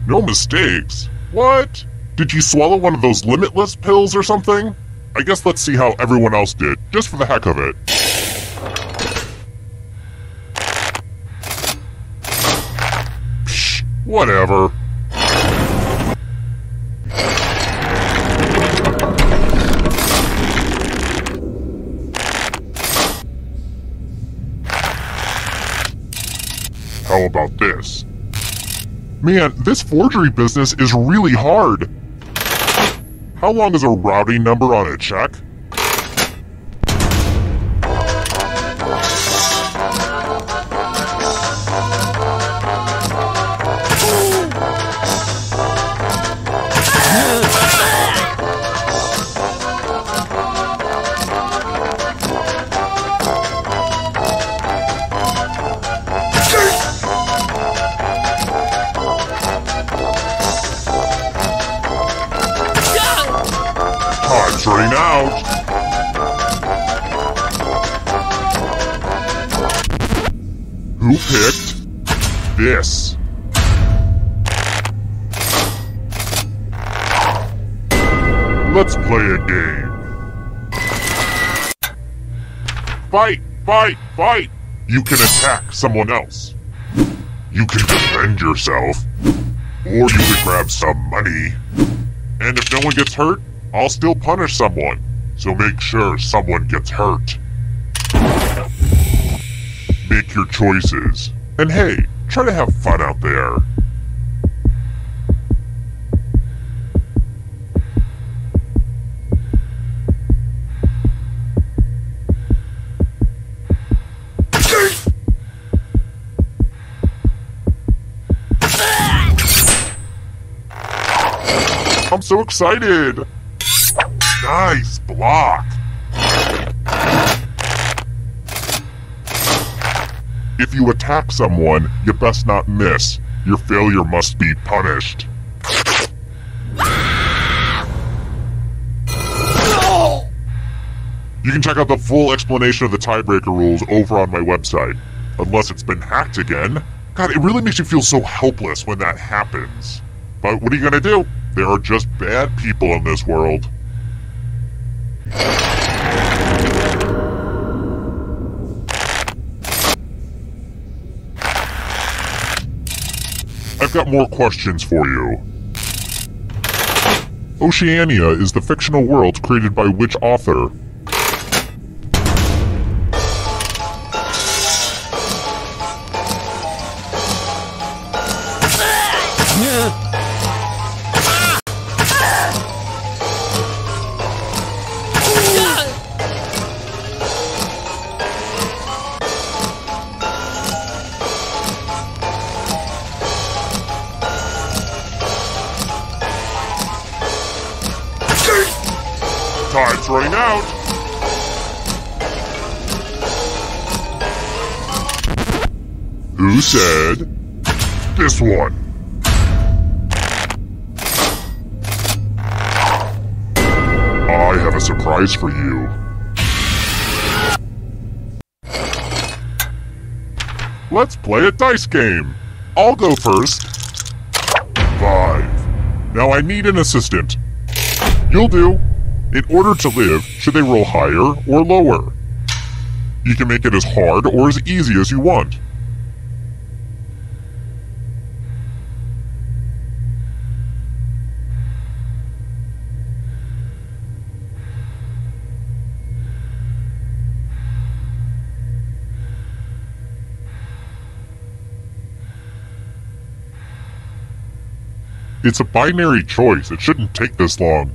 No mistakes. What? Did you swallow one of those limitless pills or something? I guess let's see how everyone else did, just for the heck of it. Psh, whatever. How about this? Man, this forgery business is really hard. How long is a routing number on a check? Time's running out. Who picked this? Let's play a game. Fight! Fight! Fight! You can attack someone else. You can defend yourself. Or you can grab some money. And if no one gets hurt, I'll still punish someone. So make sure someone gets hurt. Make your choices. And hey, try to have fun out there. I'm so excited! Nice block! If you attack someone, you best not miss. Your failure must be punished. You can check out the full explanation of the tiebreaker rules over on my website. Unless it's been hacked again. God, it really makes you feel so helpless when that happens. But what are you gonna do? There are just bad people in this world. I've got more questions for you. Oceania is the fictional world created by which author? Time's running out! Who said this one? I have a surprise for you. Let's play a dice game. I'll go first. 5. Now I need an assistant. You'll do. In order to live, should they roll higher or lower? You can make it as hard or as easy as you want. It's a binary choice. It shouldn't take this long.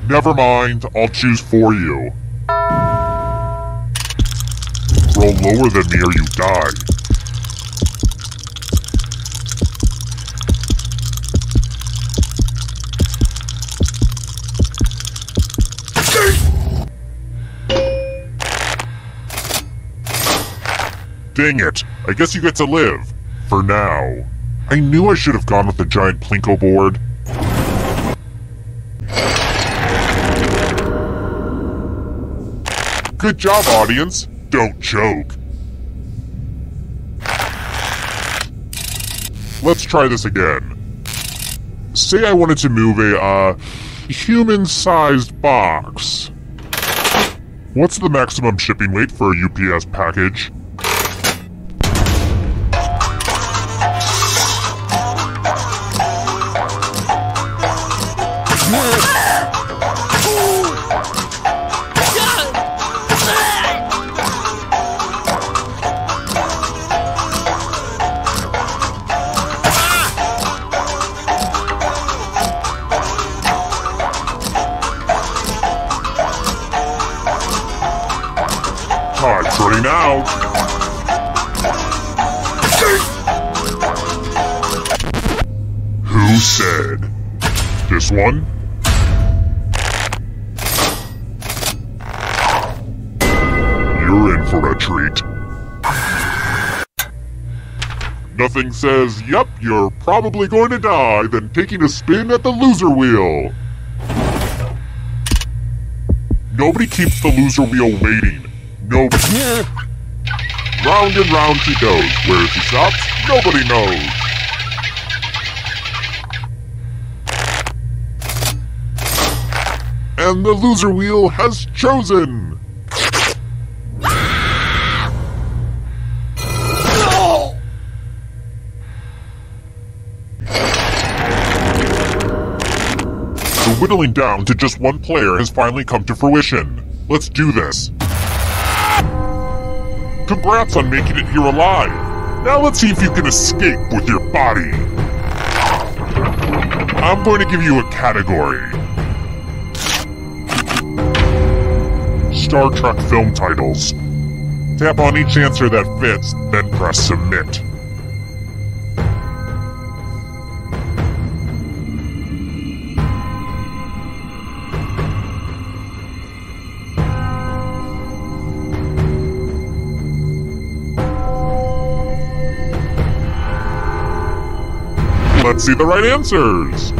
Never mind, I'll choose for you. Roll lower than me or you die. Dang it, I guess you get to live. For now. I knew I should have gone with the giant plinko board. Good job, audience. Don't choke. Let's try this again. Say I wanted to move a, human-sized box. What's the maximum shipping weight for a UPS package? Time's running out. Who said this one? You're in for a treat. Nothing says, yep, you're probably going to die, than taking a spin at the loser wheel. Nobody keeps the loser wheel waiting. Nobody. Round and round she goes. Where she stops, nobody knows. And the loser wheel has chosen. The whittling down to just one player has finally come to fruition. Let's do this. Congrats on making it here alive. Now let's see if you can escape with your body. I'm going to give you a category. Star Trek film titles. Tap on each answer that fits, then press submit. Let's see the right answers!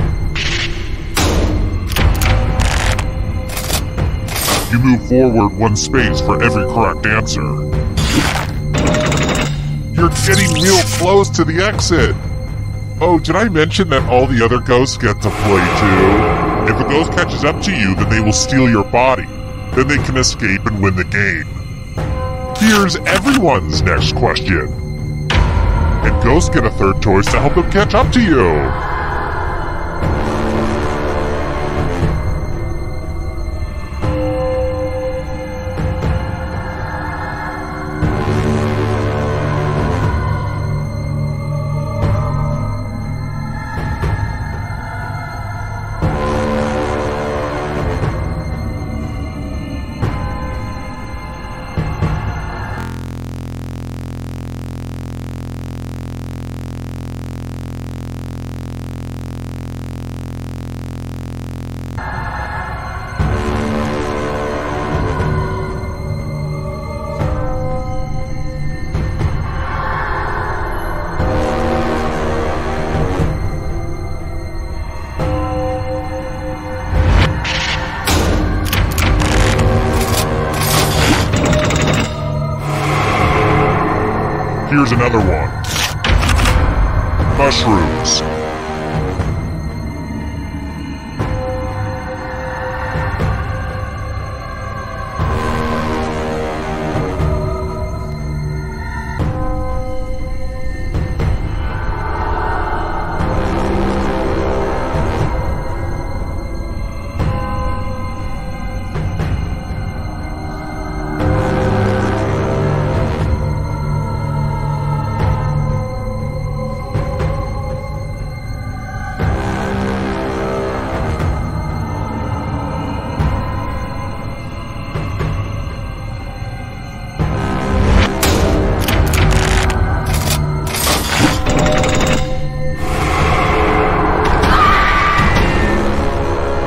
You move forward one space for every correct answer. You're getting real close to the exit. Oh, did I mention that all the other ghosts get to play too? If a ghost catches up to you, then they will steal your body. Then they can escape and win the game. Here's everyone's next question. And ghosts get a third choice to help them catch up to you. Here's another one. Mushrooms.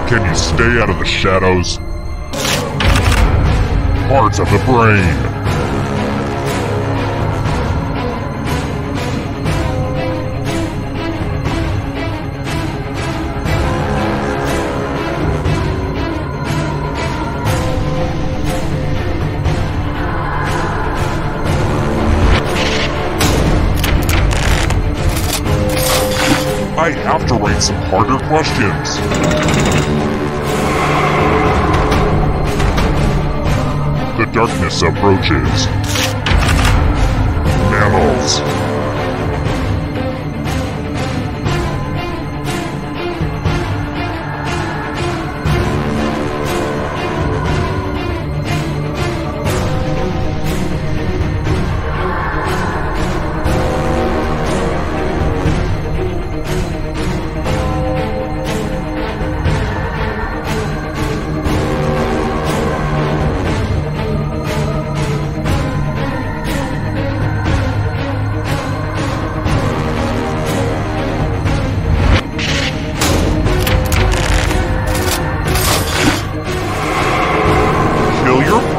Can you stay out of the shadows? Parts of the brain. I have to write some harder questions. The darkness approaches. Mammals.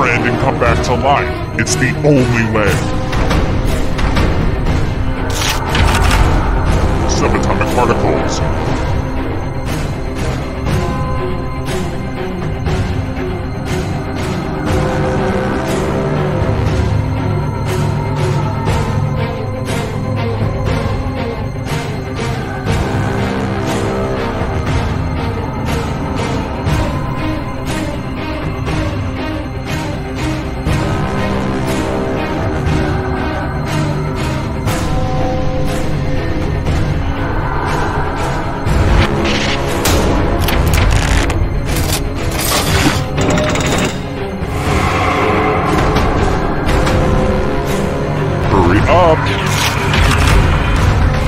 And come back to life. It's the only way. Subatomic particles. Up!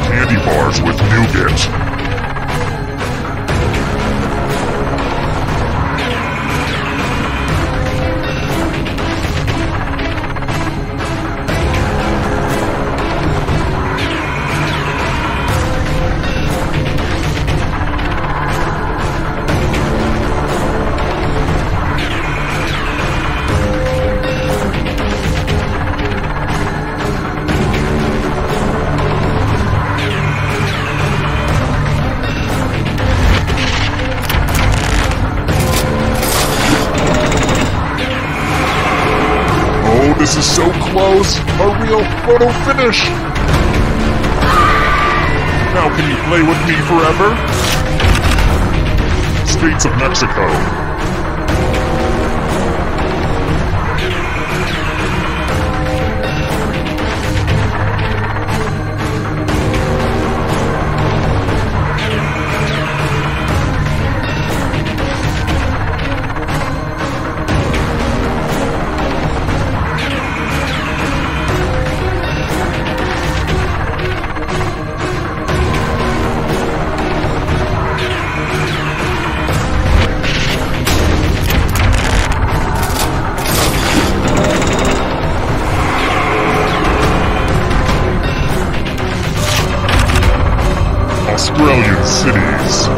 Candy bars with nougat. This is so close! A real photo finish! Now can you play with me forever? States of Mexico. Australian cities.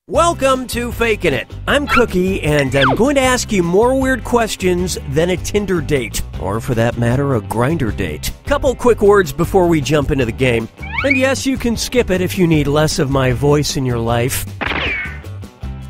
Welcome to Fakin' It. I'm Cookie, and I'm going to ask you more weird questions than a Tinder date, or for that matter, a Grindr date. Couple quick words before we jump into the game. And yes, you can skip it if you need less of my voice in your life.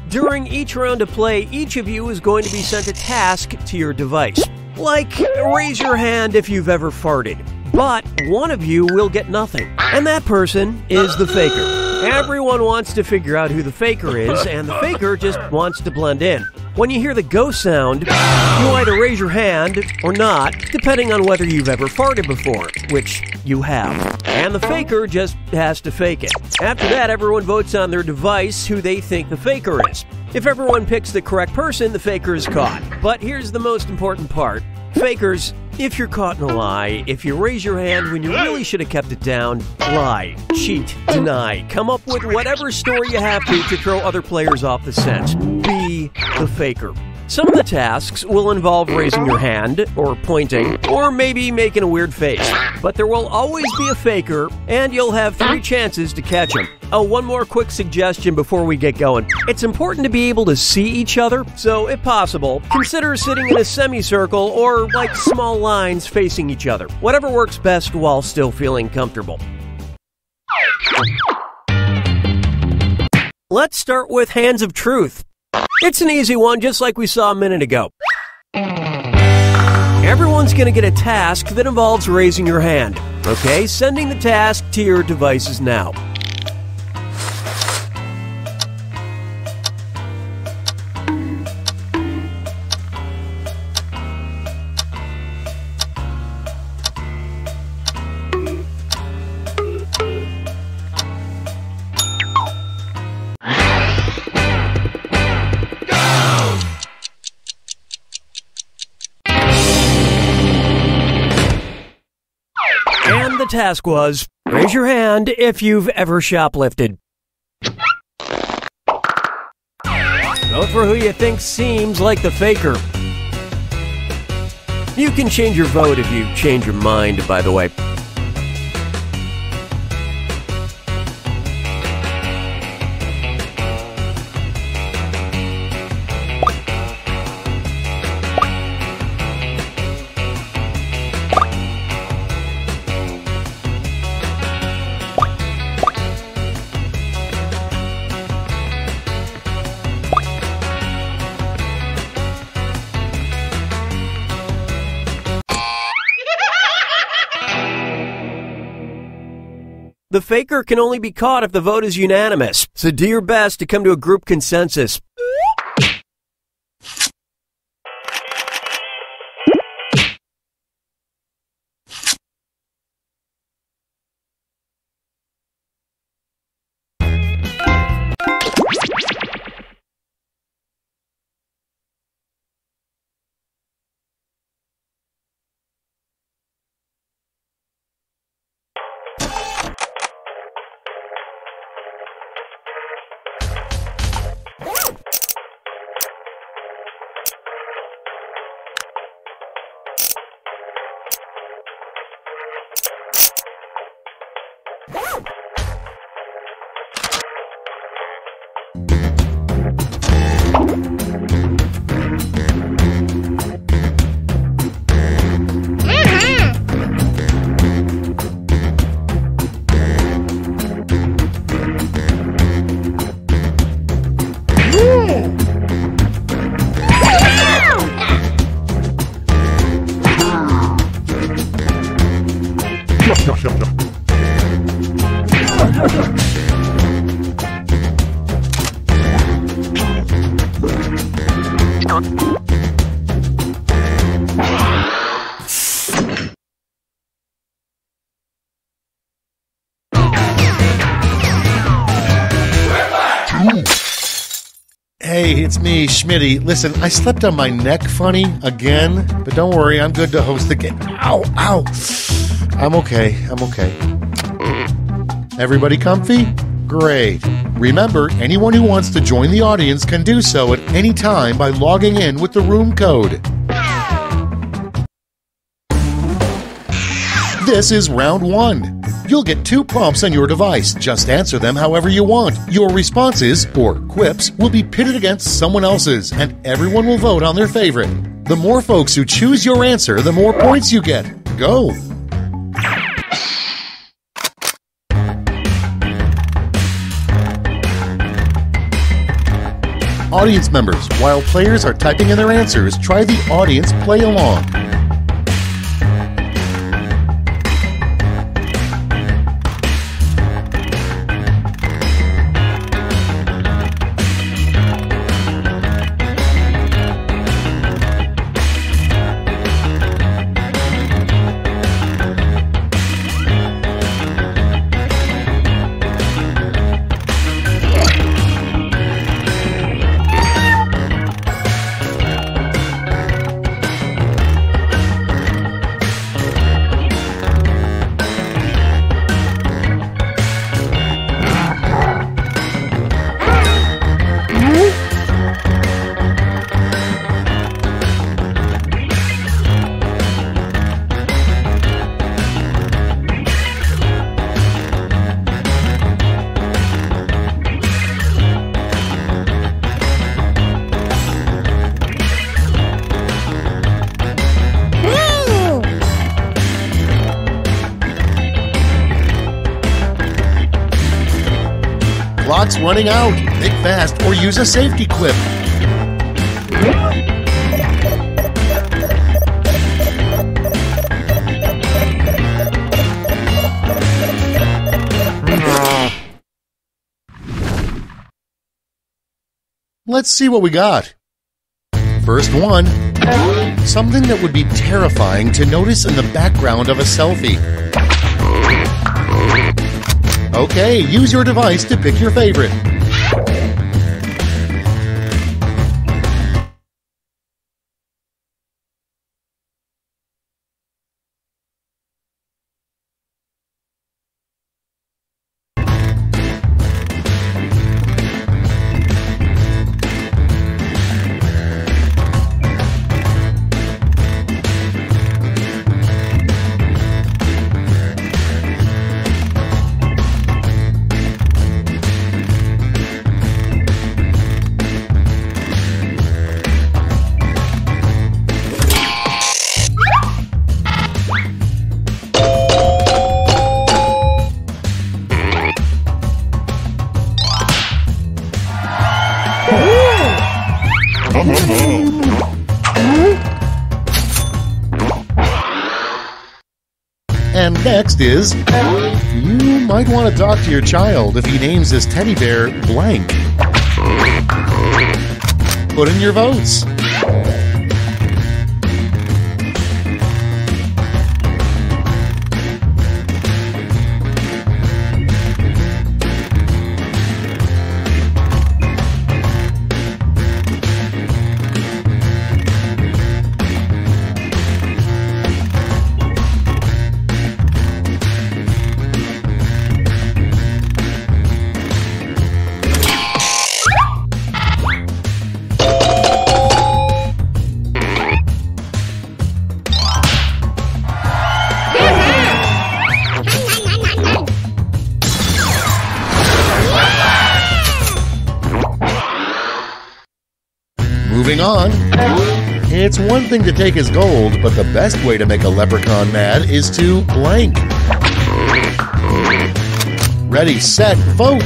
During each round of play, each of you is going to be sent a task to your device. Like, raise your hand if you've ever farted. But one of you will get nothing. And that person is the faker. Everyone wants to figure out who the faker is, and the faker just wants to blend in. When you hear the go sound, you either raise your hand or not, depending on whether you've ever farted before, which you have. And the faker just has to fake it. After that, everyone votes on their device who they think the faker is. If everyone picks the correct person, the faker is caught. But here's the most important part. Fakers, if you're caught in a lie, if you raise your hand when you really should have kept it down, lie, cheat, deny, come up with whatever story you have to throw other players off the scent. Be the faker. Some of the tasks will involve raising your hand, or pointing, or maybe making a weird face. But there will always be a faker, and you'll have 3 chances to catch him. Oh, one more quick suggestion before we get going. It's important to be able to see each other, so if possible, consider sitting in a semicircle or like small lines facing each other. Whatever works best while still feeling comfortable. Let's start with Hands of Truth. It's an easy one, just like we saw a minute ago. Everyone's going to get a task that involves raising your hand. Okay, sending the task to your devices now. And the task was, raise your hand if you've ever shoplifted. Vote for who you think seems like the faker. You can change your vote if you change your mind, by the way. The faker can only be caught if the vote is unanimous, so do your best to come to a group consensus. Hey, it's me, Schmitty. Listen, I slept on my neck funny again, but don't worry, I'm good to host the game. Ow, ow. I'm okay. Everybody comfy? Great. Remember, anyone who wants to join the audience can do so at any time by logging in with the room code. This is round 1. You'll get 2 prompts on your device. Just answer them however you want. Your responses, or quips, will be pitted against someone else's, and everyone will vote on their favorite. The more folks who choose your answer, the more points you get. Go! Audience members, while players are typing in their answers, try the audience play along. Clock's running out. Think fast or use a safety quip. Let's see what we got. First one. Something that would be terrifying to notice in the background of a selfie. Okay, use your device to pick your favorite. And next is, you might want to talk to your child if he names his teddy bear blank. Put in your votes. Moving on. It's one thing to take his gold, but the best way to make a leprechaun mad is to blank. Ready, set, vote!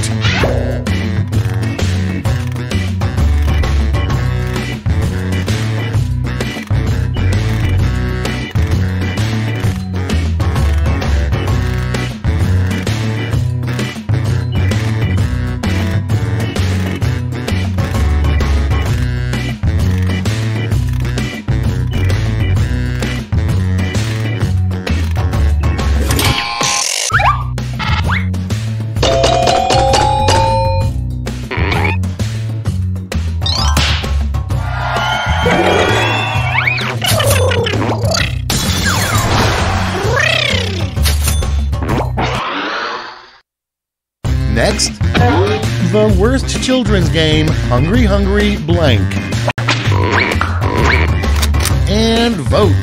Next, the worst children's game, Hungry Hungry Blank. And vote.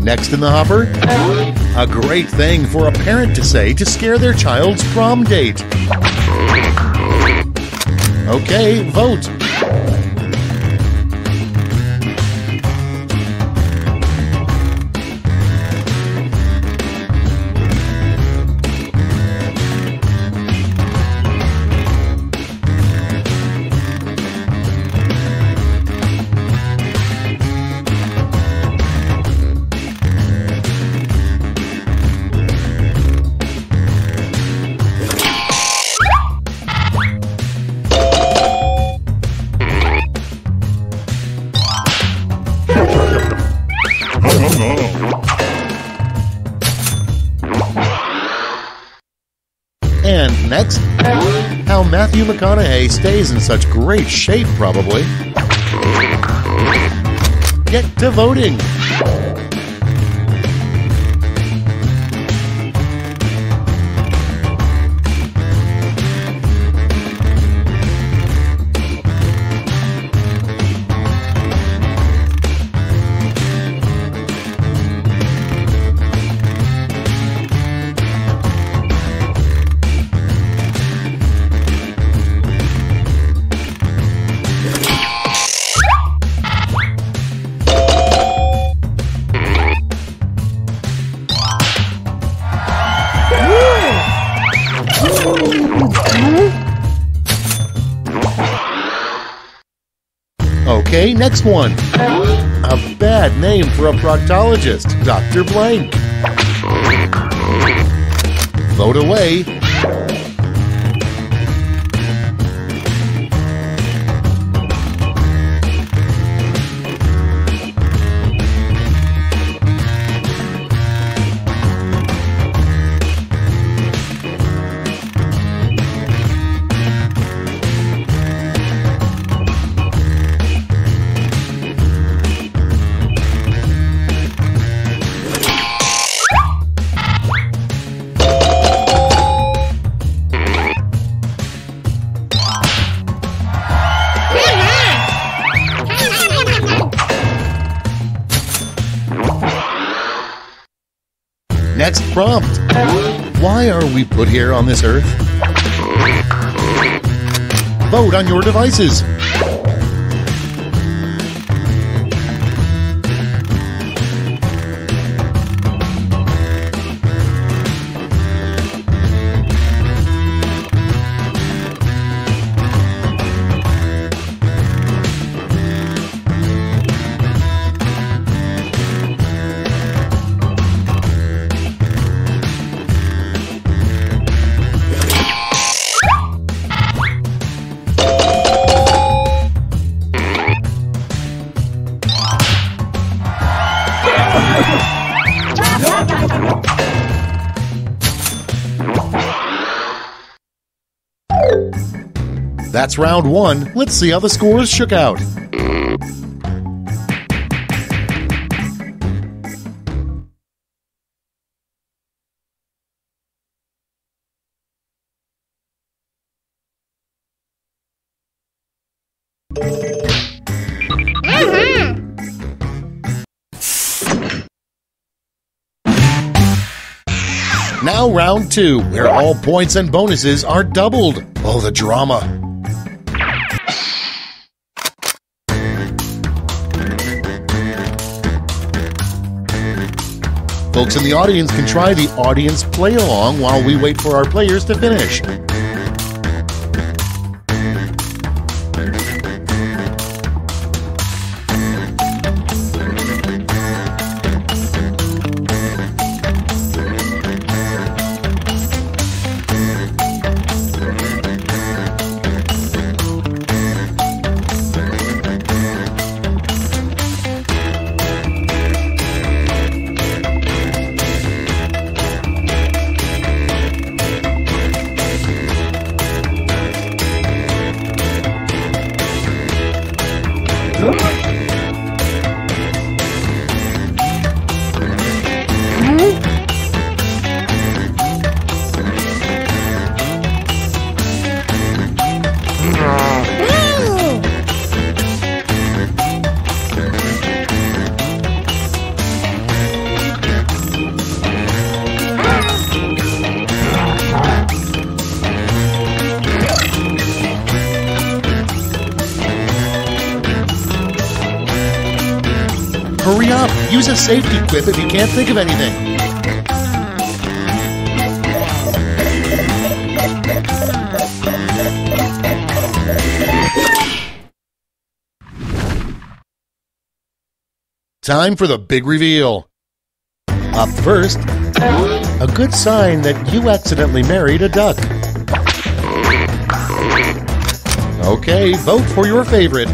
Next in the hopper, a great thing for a parent to say to scare their child's prom date. Okay, vote. And next, how Matthew McConaughey stays in such great shape, probably. Get to voting! Okay, next one. A bad name for a proctologist, Dr. Blank. Vote away. Next prompt. Why are we put here on this earth? Vote on your devices. That's round one. Let's see how the scores shook out. Now round two, where all points and bonuses are doubled. Oh, the drama. Folks in the audience can try the audience play-along while we wait for our players to finish. Hurry up! Use a safety quip if you can't think of anything. Time for the big reveal. Up first, a good sign that you accidentally married a duck. Okay, vote for your favorite.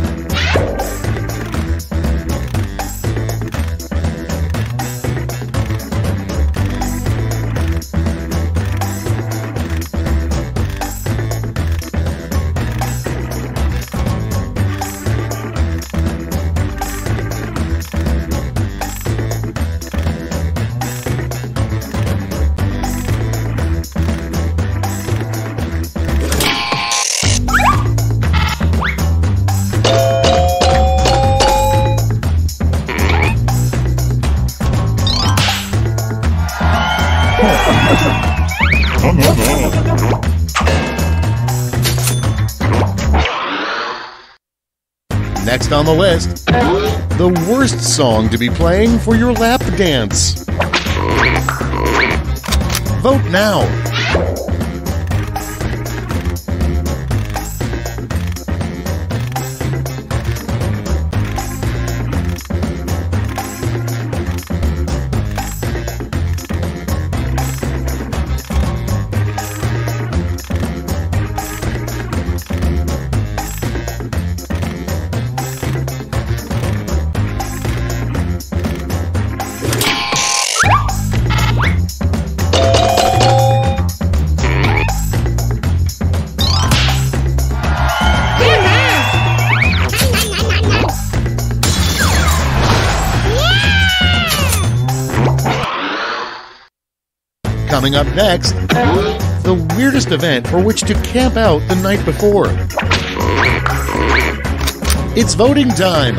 Next on the list, the worst song to be playing for your lap dance. Vote now. Coming up next, the weirdest event for which to camp out the night before. It's voting time.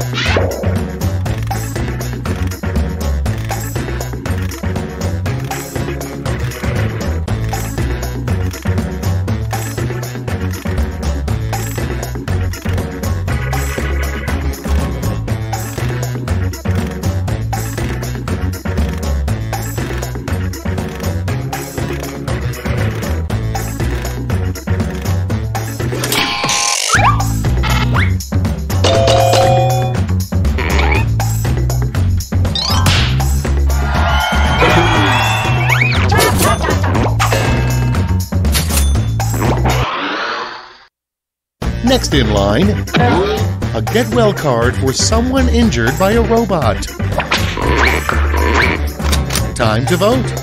Next in line, a get well card for someone injured by a robot. Time to vote.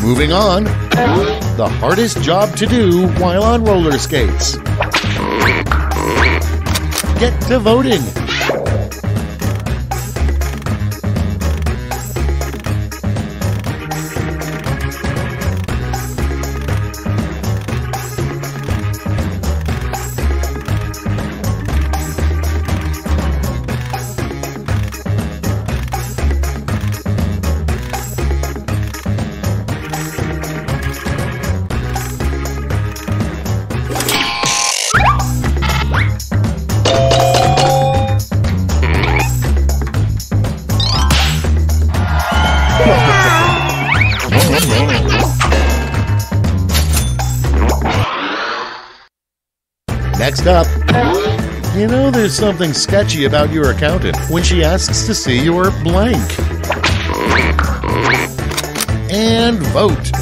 Moving on, the hardest job to do while on roller skates. Get to voting. Next up, you know there's something sketchy about your accountant when she asks to see your blank. And vote.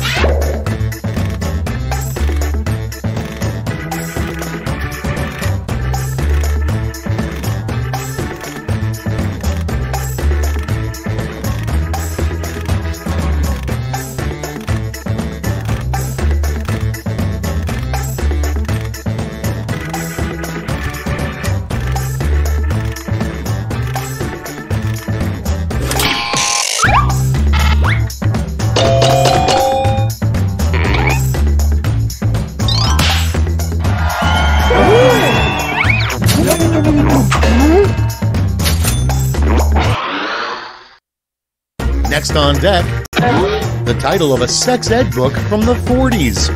Next on deck, the title of a sex ed book from the 40s.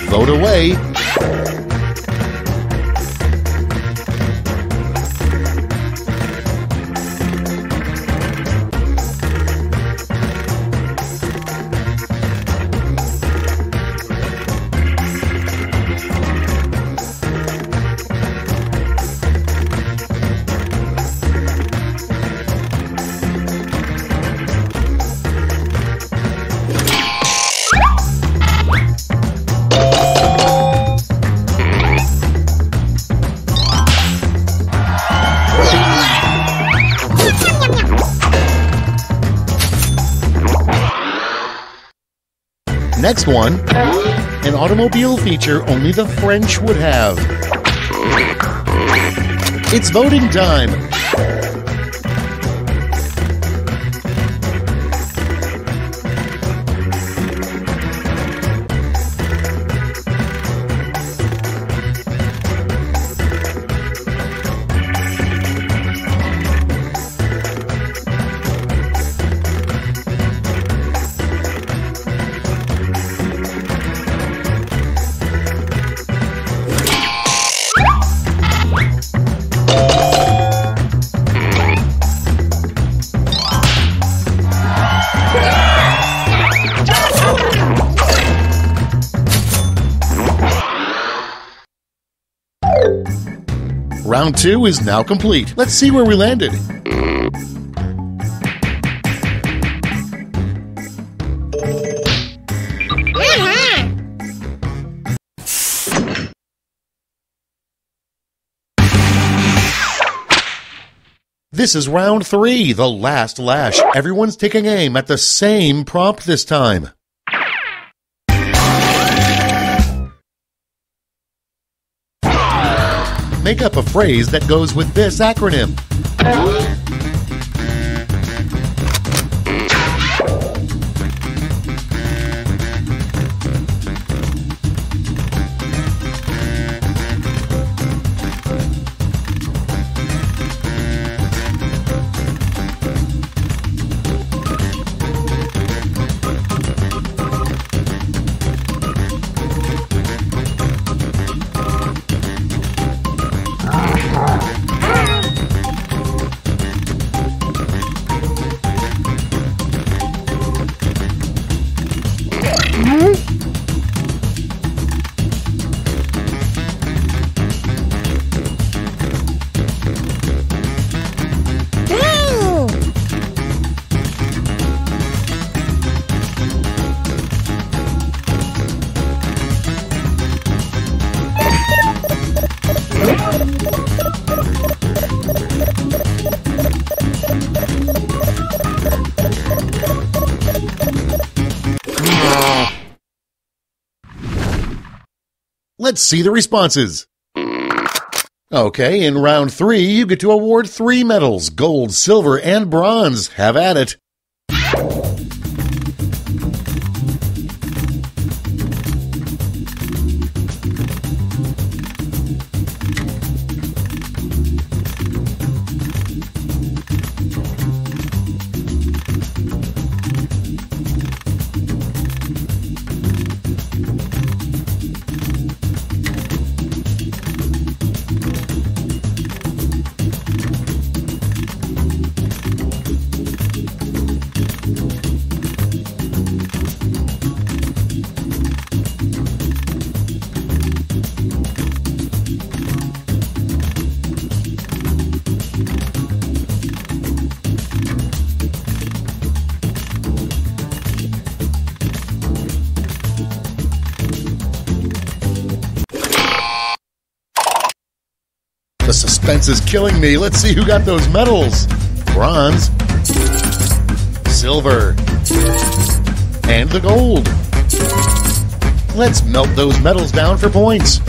Vote away. Next one, an automobile feature only the French would have. It's voting time. Round 2 is now complete. Let's see where we landed. This is round 3, the last lash. Everyone's taking aim at the same prompt this time. Make up a phrase that goes with this acronym. Let's see the responses. Okay, in round 3, you get to award 3 medals, gold, silver, and bronze. Have at it. The suspense is killing me. Let's see who got those medals. Bronze, silver, and the gold. Let's melt those medals down for points.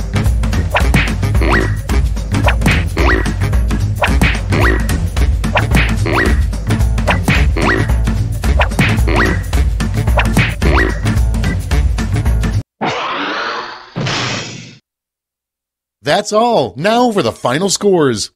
That's all. Now for the final scores.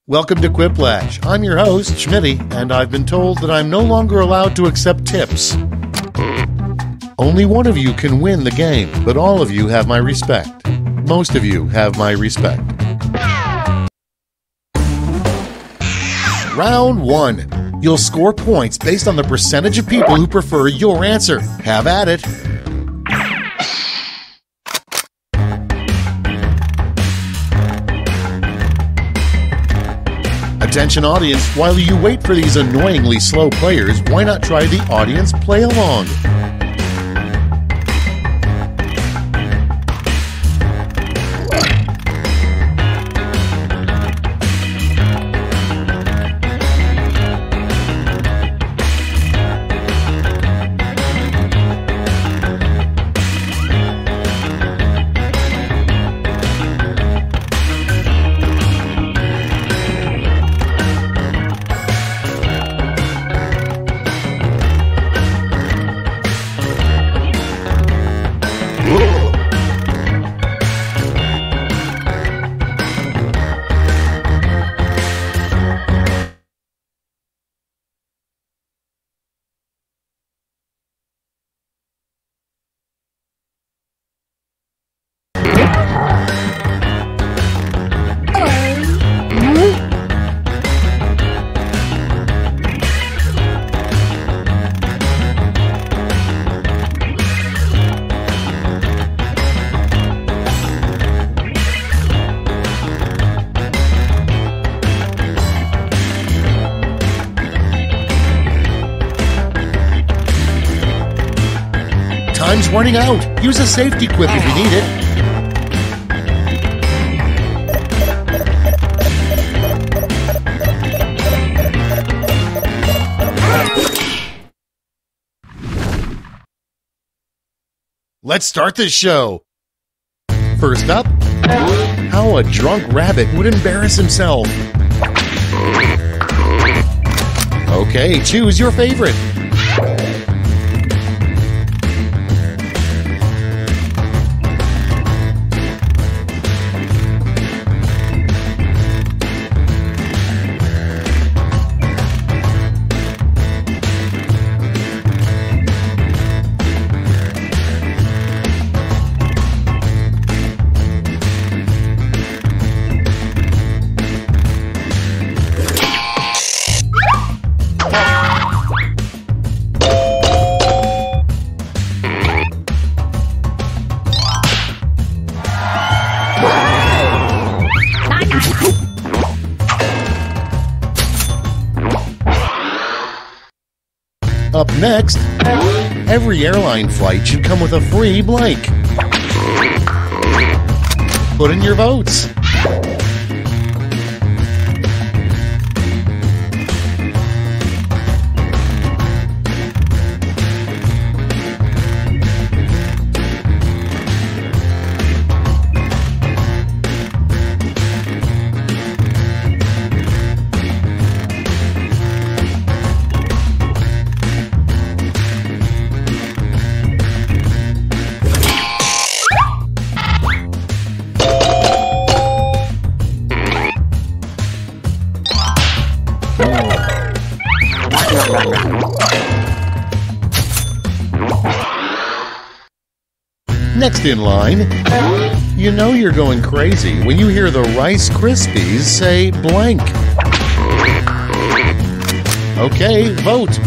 Welcome to Quiplash. I'm your host, Schmitty, and I've been told that I'm no longer allowed to accept tips. Only one of you can win the game, but all of you have my respect. Most of you have my respect. Round 1. You'll score points based on the percentage of people who prefer your answer. Have at it. Attention audience, while you wait for these annoyingly slow players, why not try the audience play along? Time's running out. Use a safety quip if you need it. Let's start this show. First up, how a drunk rabbit would embarrass himself. Okay, choose your favorite. Up next, every airline flight should come with a free blank. Put in your votes. Next in line, you know you're going crazy when you hear the Rice Krispies say blank. Okay, vote.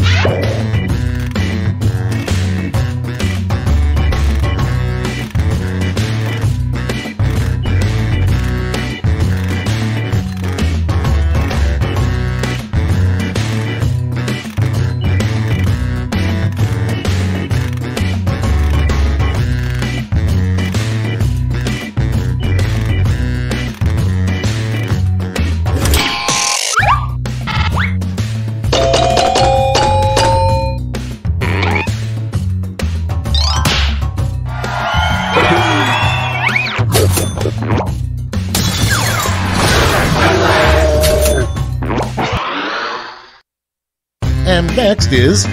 And next is,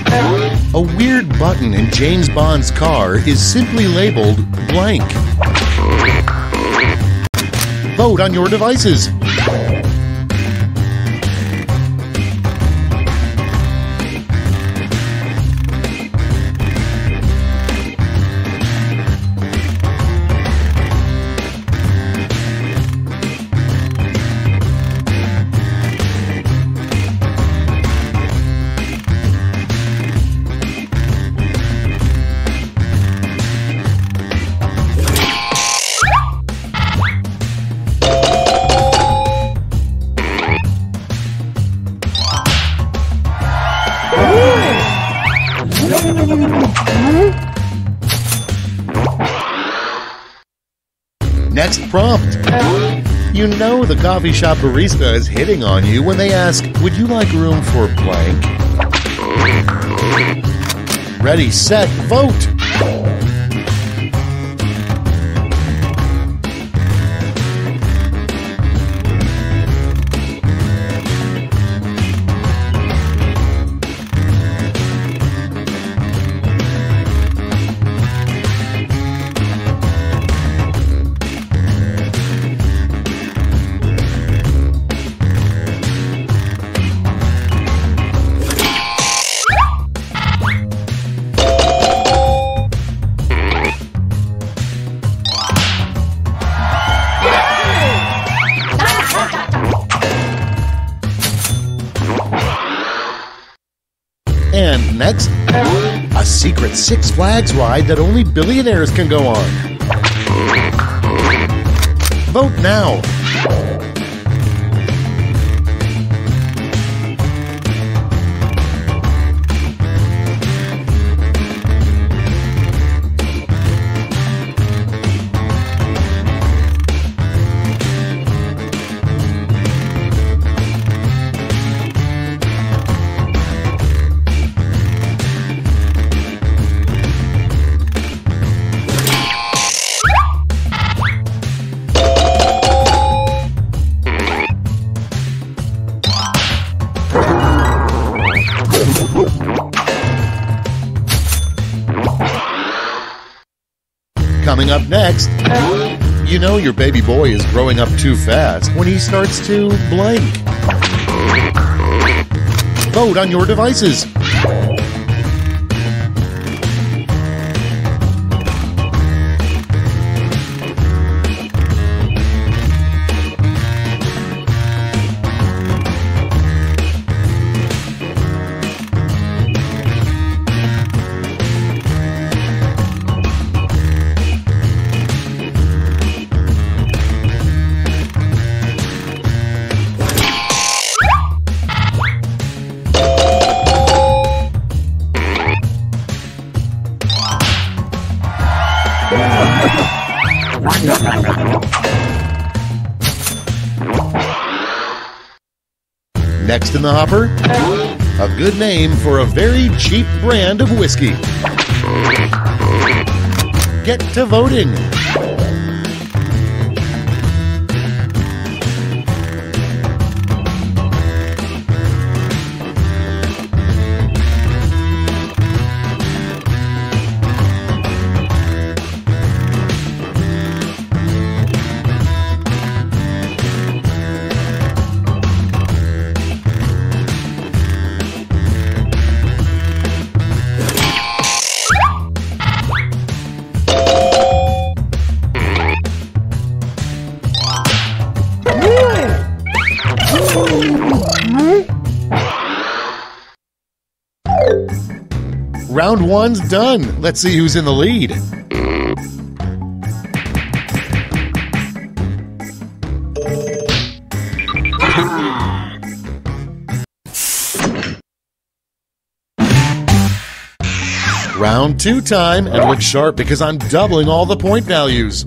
a weird button in James Bond's car is simply labeled blank. Vote on your devices. prompt. You know the coffee shop barista is hitting on you when they ask, would you like room for blank? Ready, set, vote! And next, a secret Six Flags ride that only billionaires can go on. Vote now. Coming up next, you know your baby boy is growing up too fast when he starts to blank. Vote on your devices. Next in the hopper, a good name for a very cheap brand of whiskey. Get to voting. Round one's done. Let's see who's in the lead. Round two time, and look sharp because I'm doubling all the point values.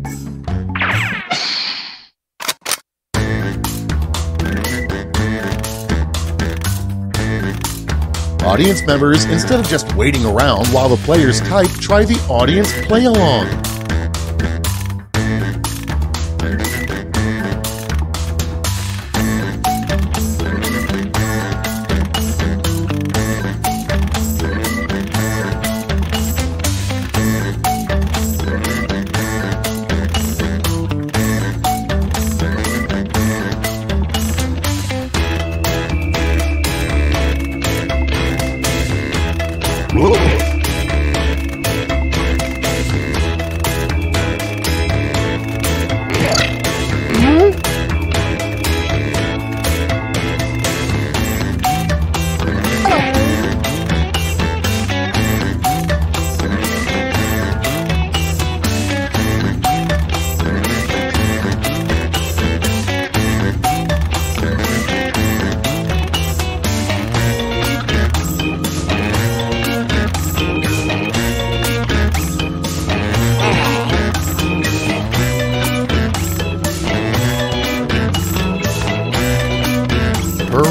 Audience members, instead of just waiting around while the players type, try the audience play-along.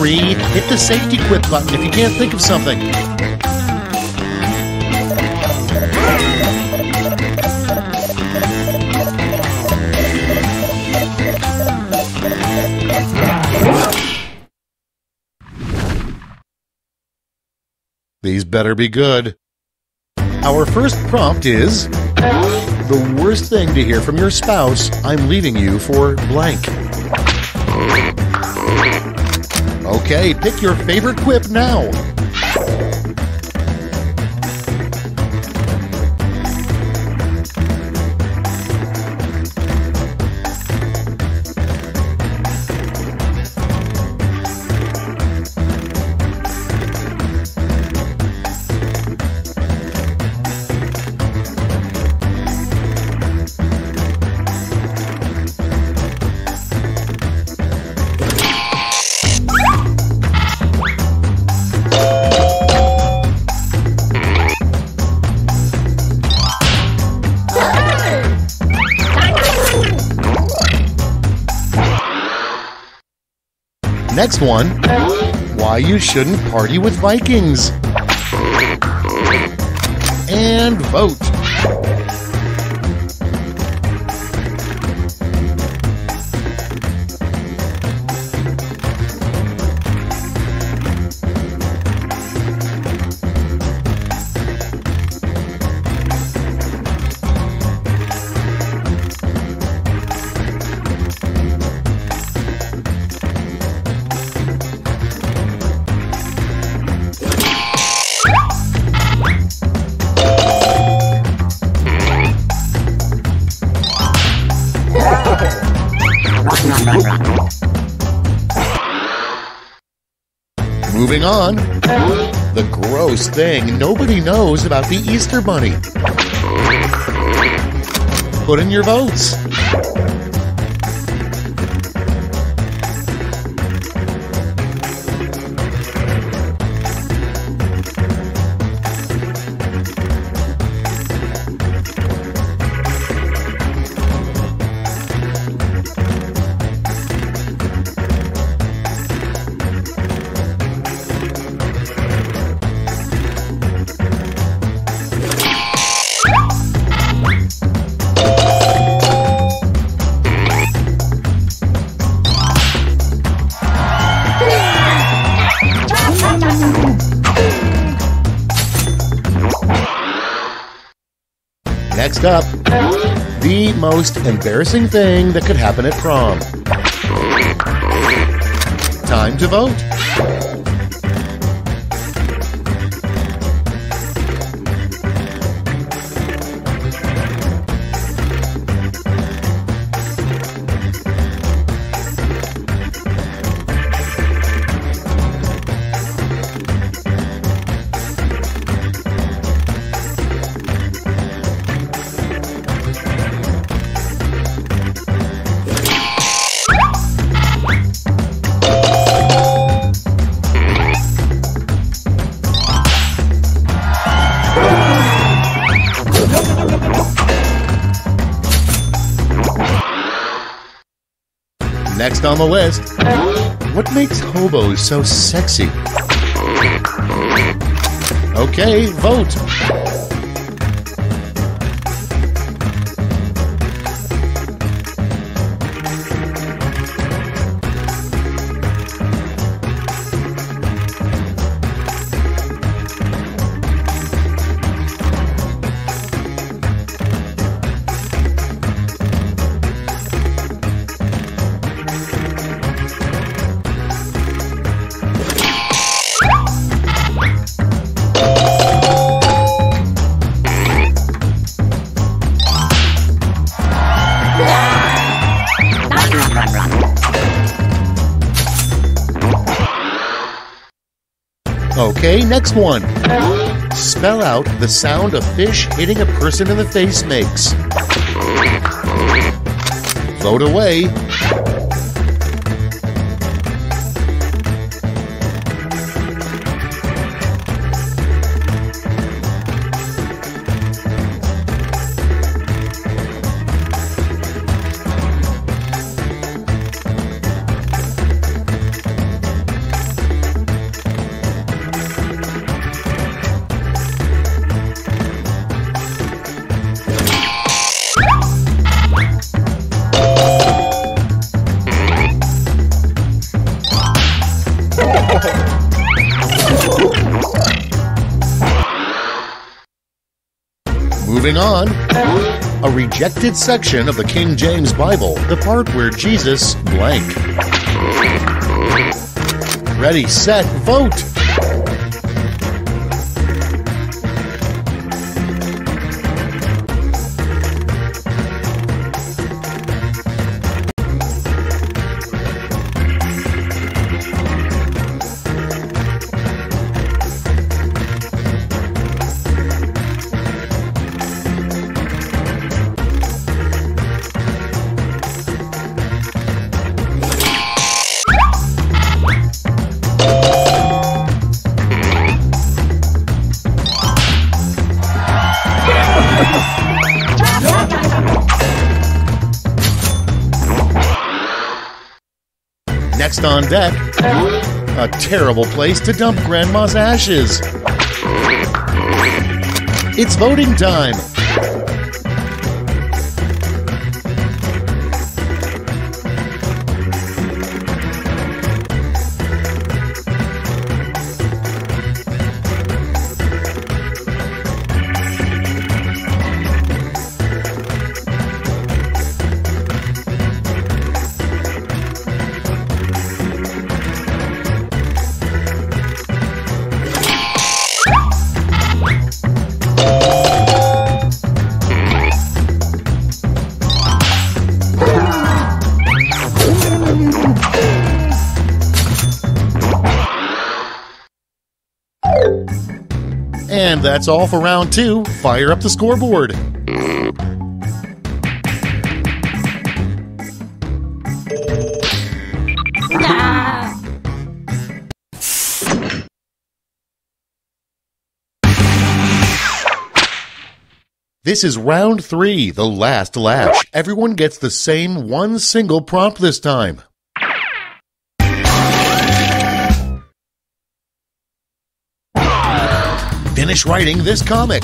3, hit the safety quit button if you can't think of something. These better be good. Our first prompt is, the worst thing to hear from your spouse, I'm leaving you for blank. Okay, pick your favorite quip now. Next one, why you shouldn't party with Vikings. And vote. Moving on, the gross thing nobody knows about the Easter Bunny. Put in your votes. Next up, the most embarrassing thing that could happen at prom. Time to vote. Next on the list, what makes hobos so sexy? Okay, vote. Okay, next one. Spell out the sound a fish hitting a person in the face makes. Vote away. Moving on. A rejected section of the King James Bible, the part where Jesus blank. Ready, set, vote! Next on deck, a terrible place to dump Grandma's ashes. It's voting time. And that's all for round 2. Fire up the scoreboard. This is round 3, the last lash. Everyone gets the same one single prompt this time. Finish writing this comic.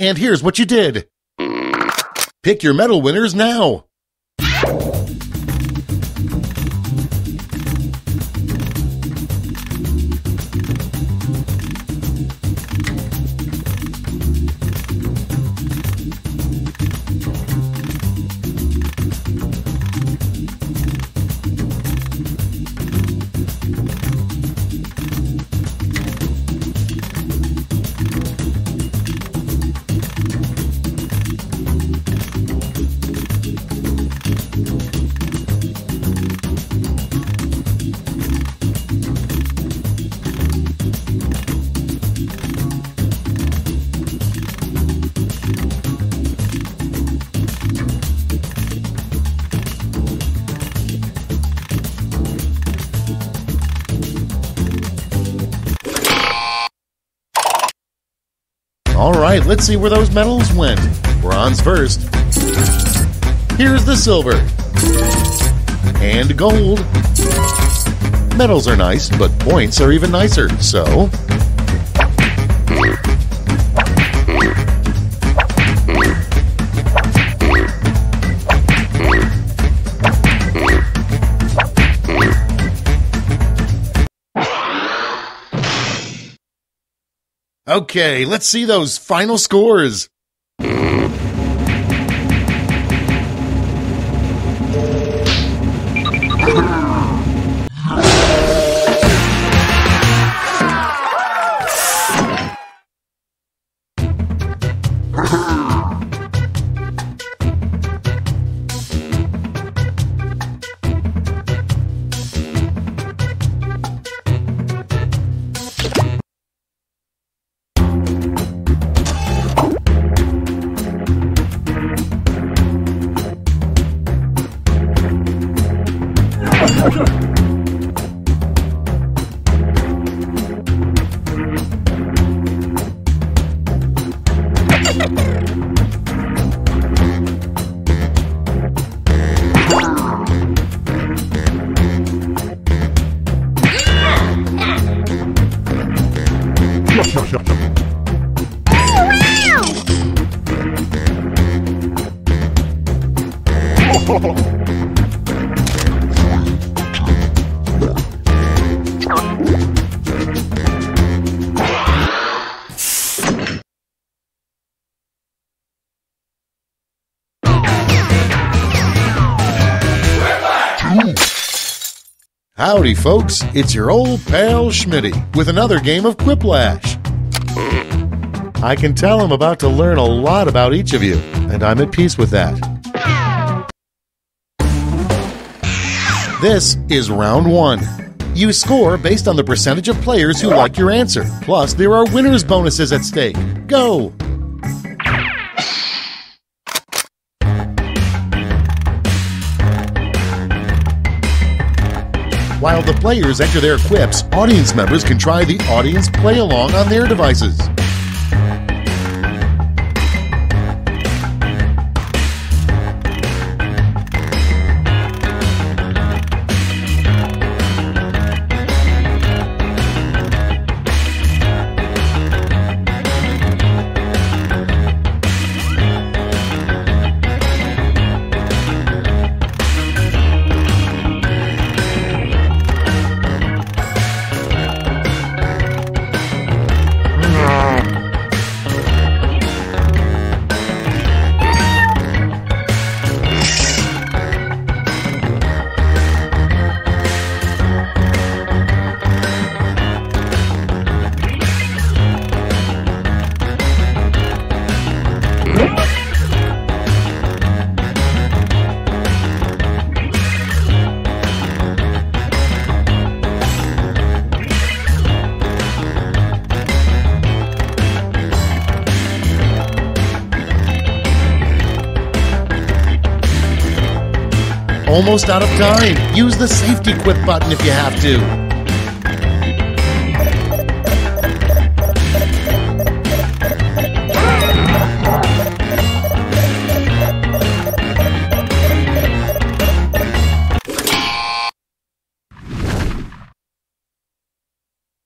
And here's what you did. Pick your medal winners now. All right, let's see where those medals went. Bronze first. Here's the silver. And gold. Medals are nice, but points are even nicer, so... Okay, let's see those final scores. Howdy, folks. It's your old pal Schmitty with another game of Quiplash. I can tell I'm about to learn a lot about each of you, and I'm at peace with that. This is round 1. You score based on the percentage of players who like your answer. Plus, there are winner's bonuses at stake. Go! While the players enter their quips, audience members can try the audience play-along on their devices. Almost out of time. Use the safety quip button if you have to.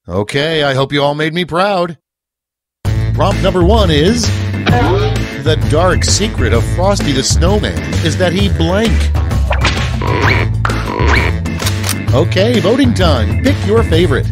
Okay, I hope you all made me proud. Prompt number 1 is: the dark secret of Frosty the Snowman is that he blank. Okay, voting time. Pick your favorite.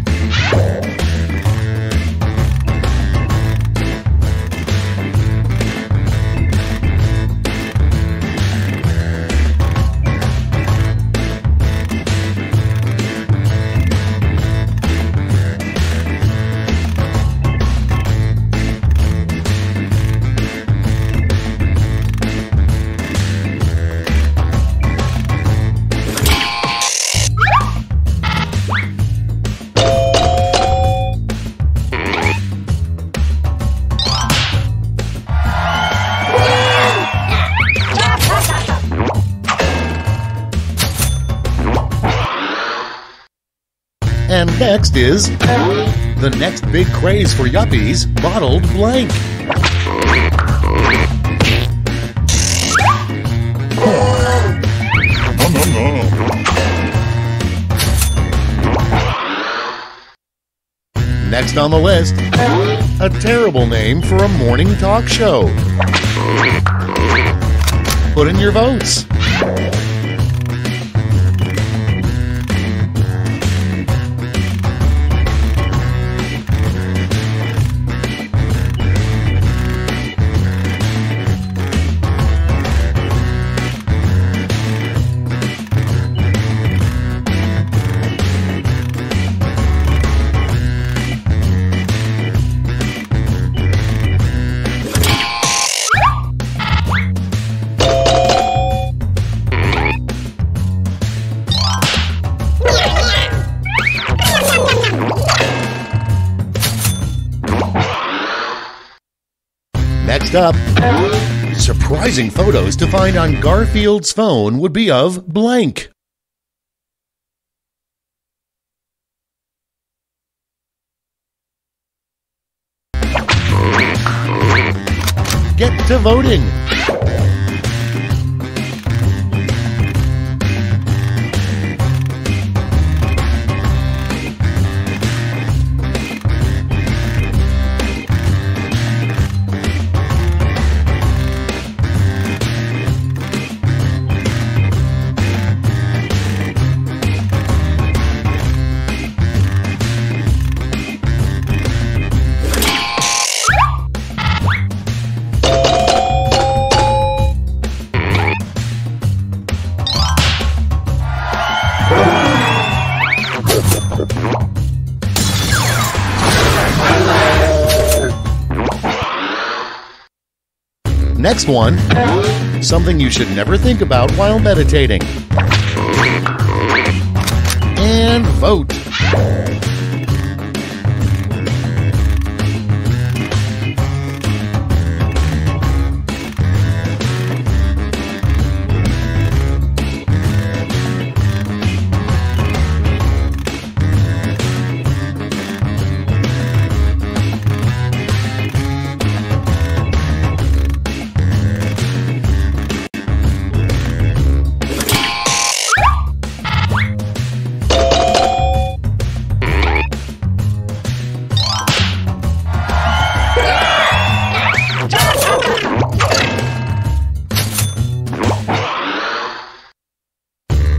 And next is the next big craze for yuppies, bottled blank. Next on the list, a terrible name for a morning talk show. Put in your votes. Next up, surprising photos to find on Garfield's phone would be of blank. get to voting. Next one, something you should never think about while meditating. And vote.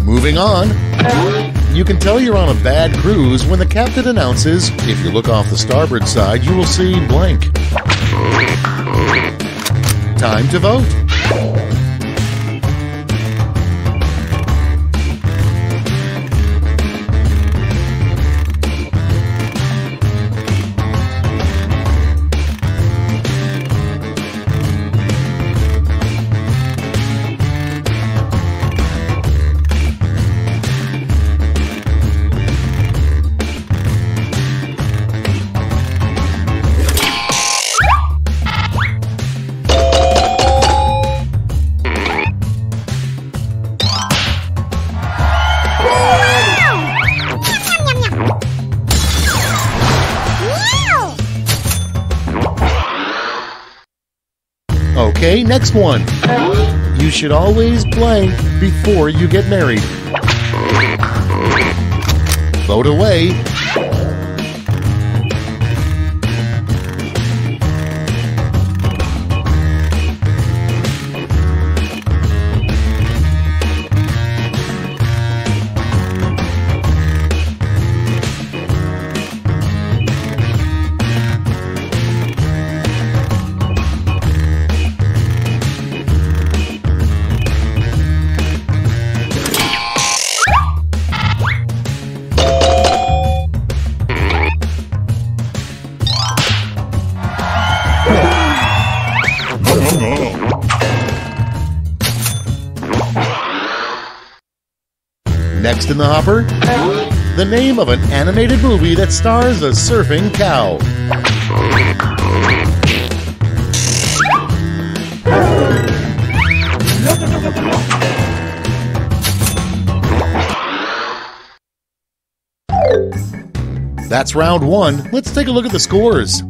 Moving on, you can tell you're on a bad cruise when the captain announces, if you look off the starboard side, you will see blank. Time to vote. Okay, next one. You should always blank before you get married. Vote away. Next in the hopper, the name of an animated movie that stars a surfing cow. That's round one. Let's take a look at the scores.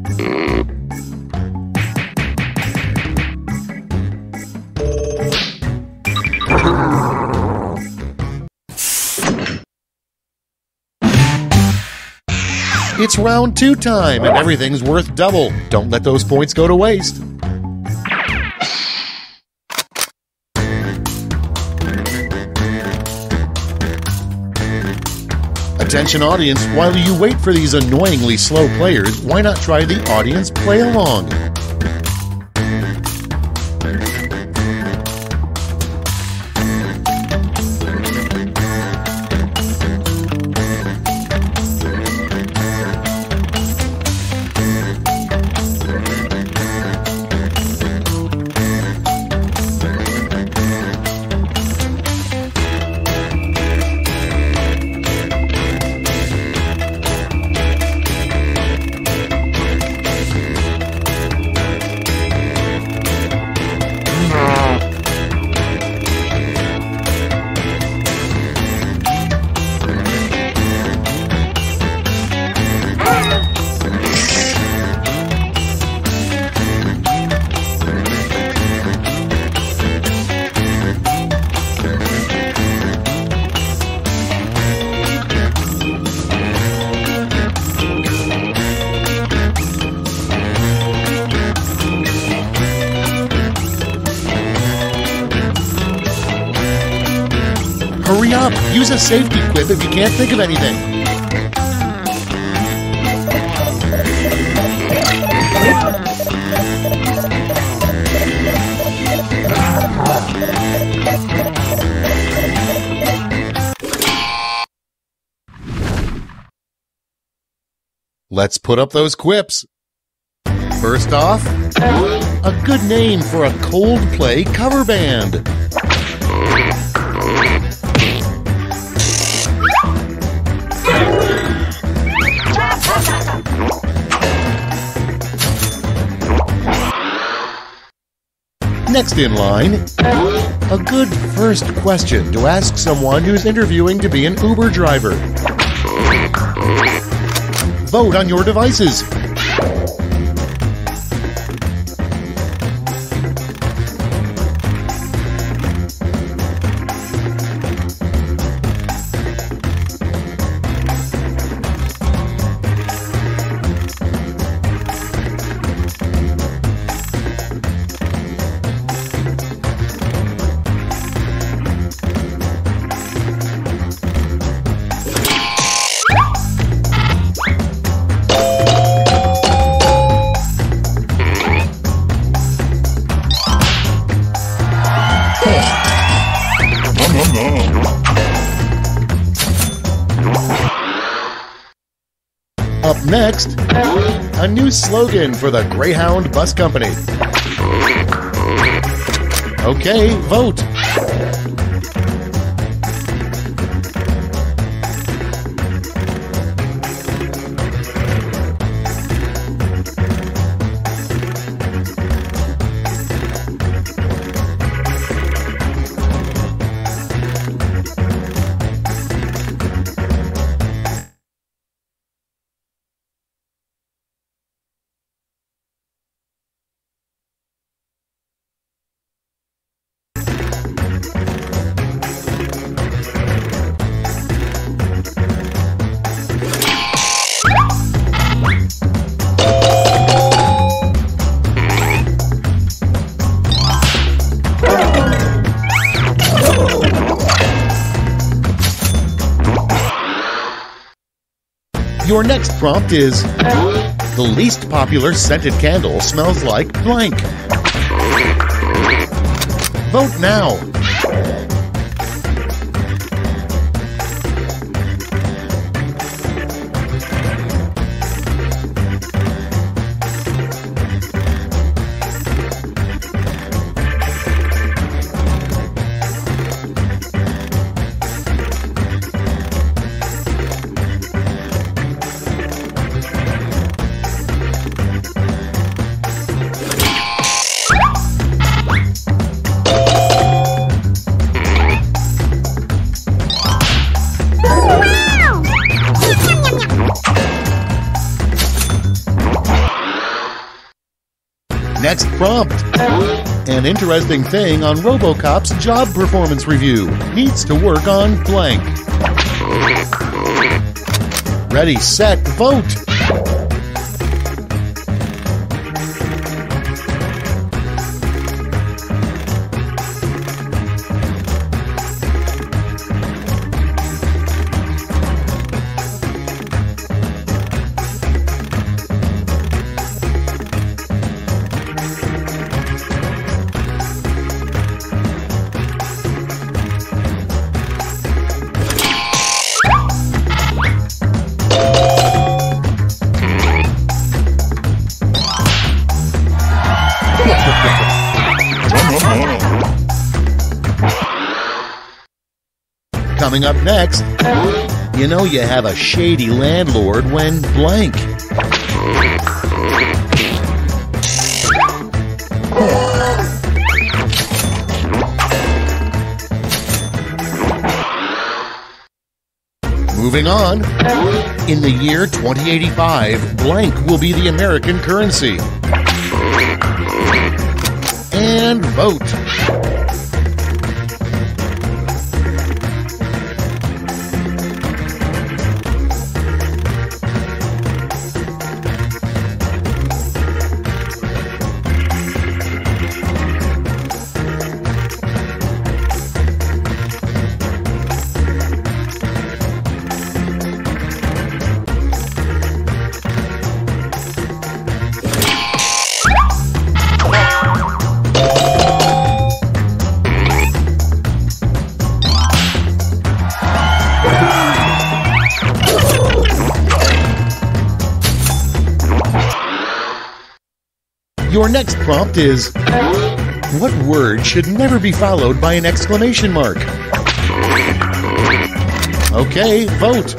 It's round two time, and everything's worth double. Don't let those points go to waste. Attention audience, while you wait for these annoyingly slow players, why not try the audience play along? Use a safety quip if you can't think of anything. Let's put up those quips. First off, a good name for a Coldplay cover band. Next in line, a good first question to ask someone who's interviewing to be an Uber driver. Vote on your devices. Up next, a new slogan for the Greyhound Bus Company. Okay, vote. Your next prompt is, the least popular scented candle smells like blank. Vote now. Next prompt. An interesting thing on RoboCop's job performance review. Needs to work on blank. Ready, set, vote. Coming up next, you know you have a shady landlord when blank. Moving on, in the year 2085, blank will be the American currency. And vote. Your next prompt is, what word should never be followed by an exclamation mark? Okay, vote.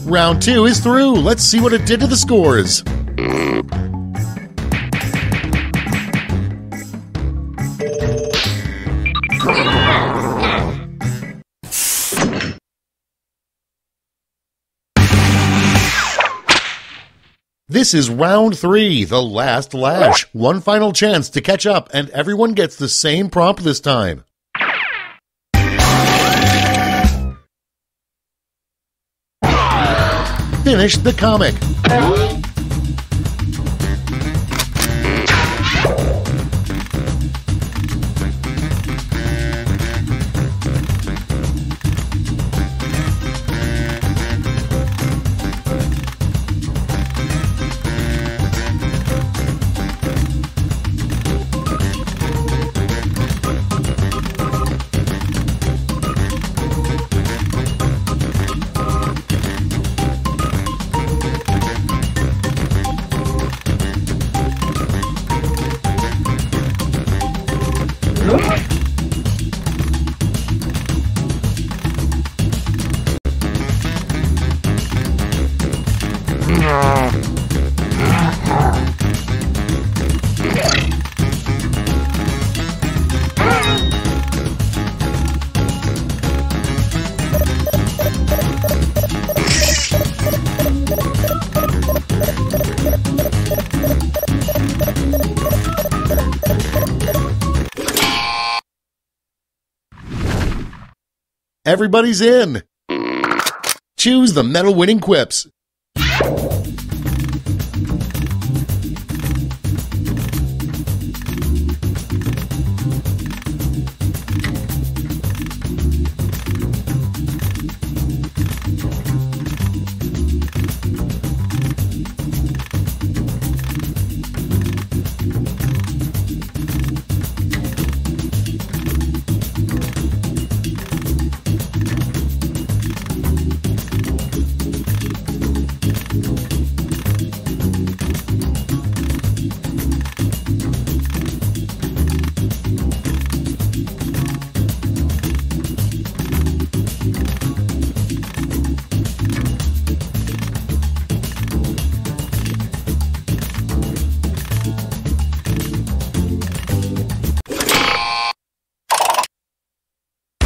Round 2 is through. Let's see what it did to the scores. This is round 3, the last lash. One final chance to catch up, and everyone gets the same prompt this time. Finish the comic. Everybody's in. Choose the medal-winning quips.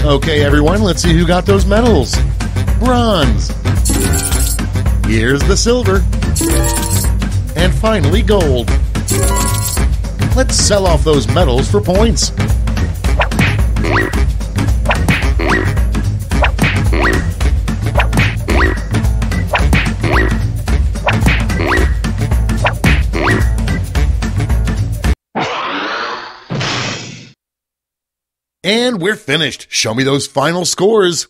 Okay, everyone, let's see who got those medals. Bronze. Here's the silver. And finally, gold. Let's sell off those medals for points. And we're finished. Show me those final scores.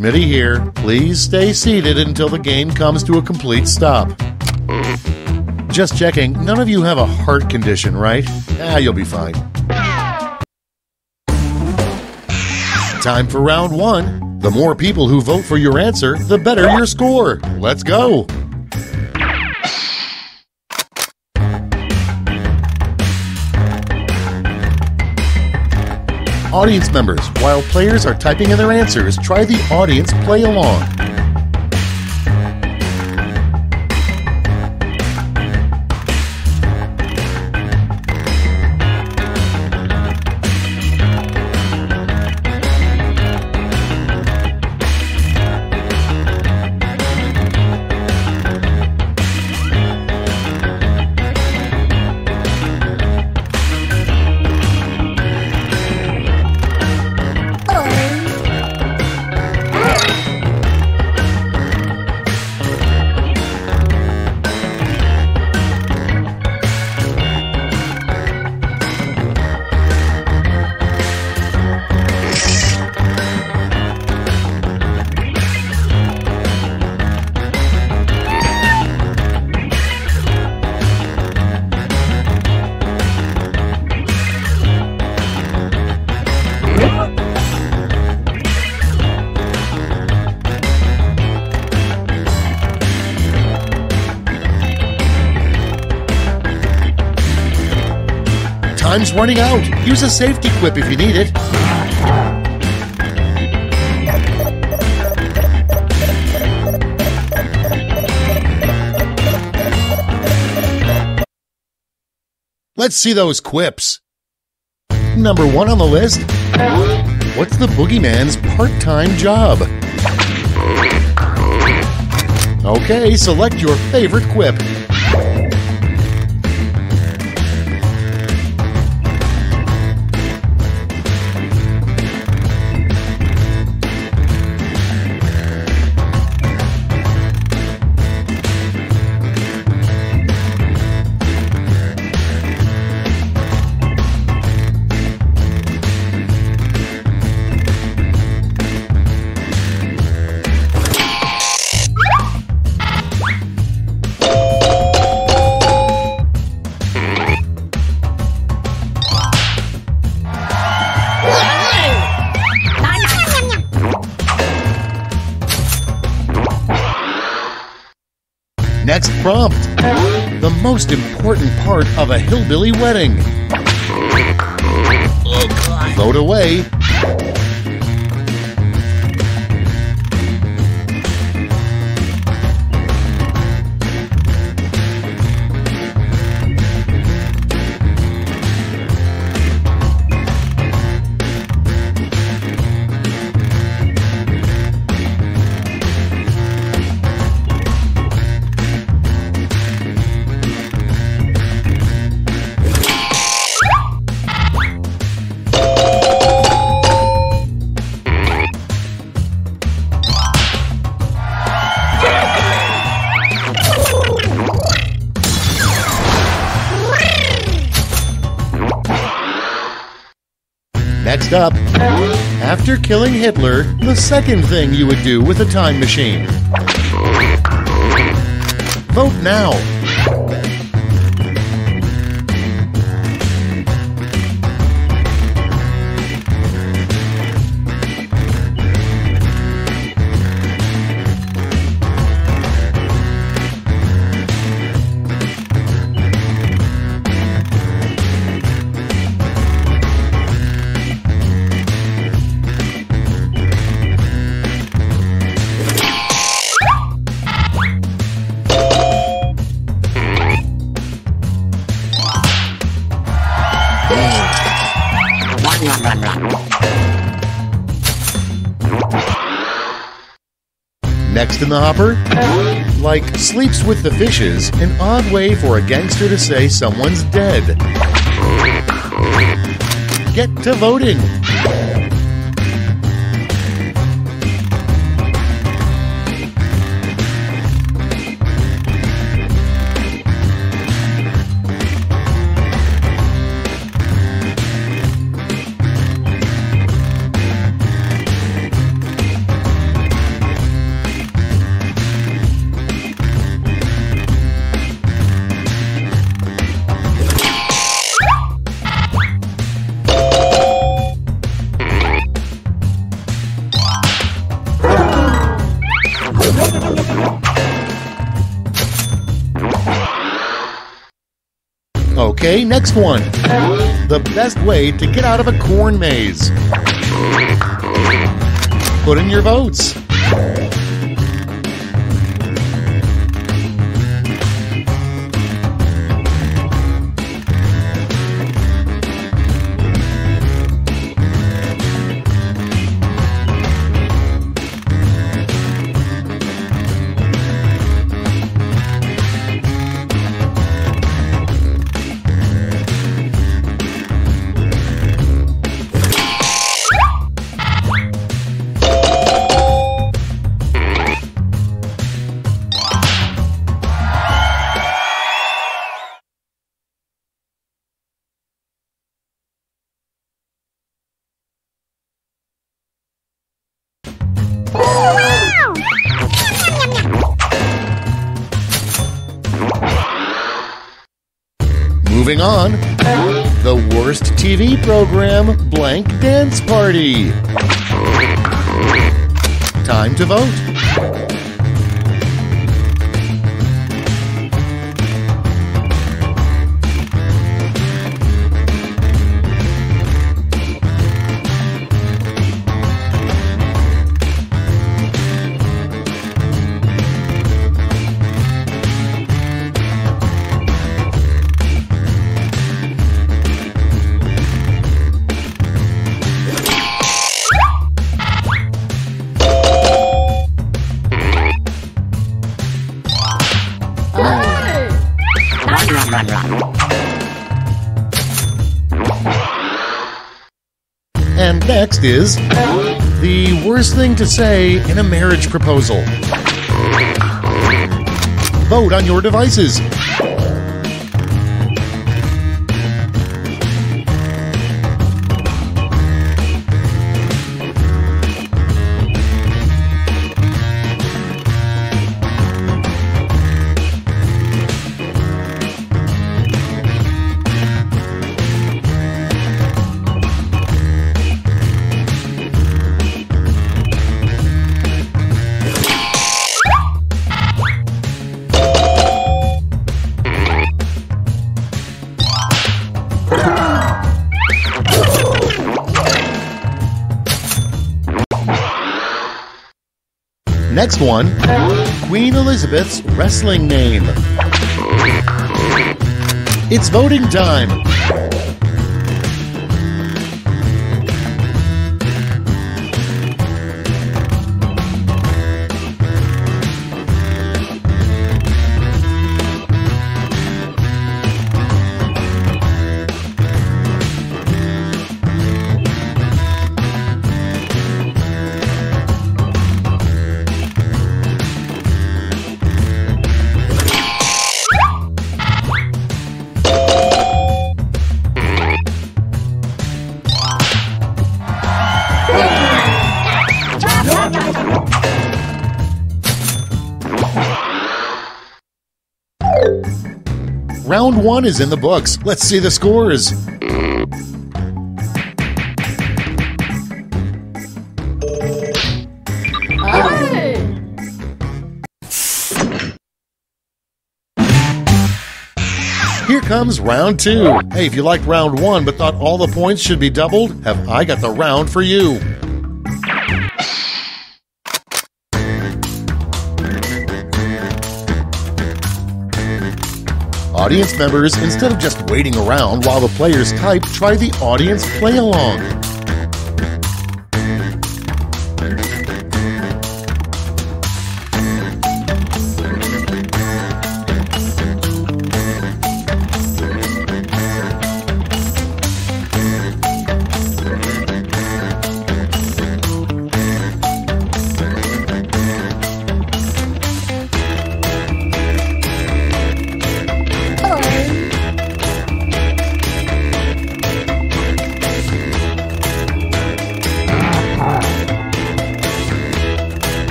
Schmitty here. Please stay seated until the game comes to a complete stop. Just checking, none of you have a heart condition, right? You'll be fine. Time for round 1. The more people who vote for your answer, the better your score. Let's go! Audience members, while players are typing in their answers, try the audience play along. Time's running out. Use a safety quip if you need it. Let's see those quips. Number 1 on the list. What's the boogeyman's part-time job? Okay, select your favorite quip. Next prompt. The most important part of a hillbilly wedding. Vote away. Next up, after killing Hitler, the second thing you would do with a time machine. Vote now. Next in the hopper, like sleeps with the fishes, an odd way for a gangster to say someone's dead. Get to voting. Okay, next one. The best way to get out of a corn maze. Put in your votes. Moving on, the worst TV program, Blank Dance Party. Time to vote. And next is the worst thing to say in a marriage proposal. Vote on your devices. Next one, Queen Elizabeth's wrestling name. It's voting time. Round one is in the books. Let's see the scores. Here comes round two. Hey, if you liked round one but thought all the points should be doubled, have I got the round for you. Audience members, instead of just waiting around while the players type, try the audience play-along.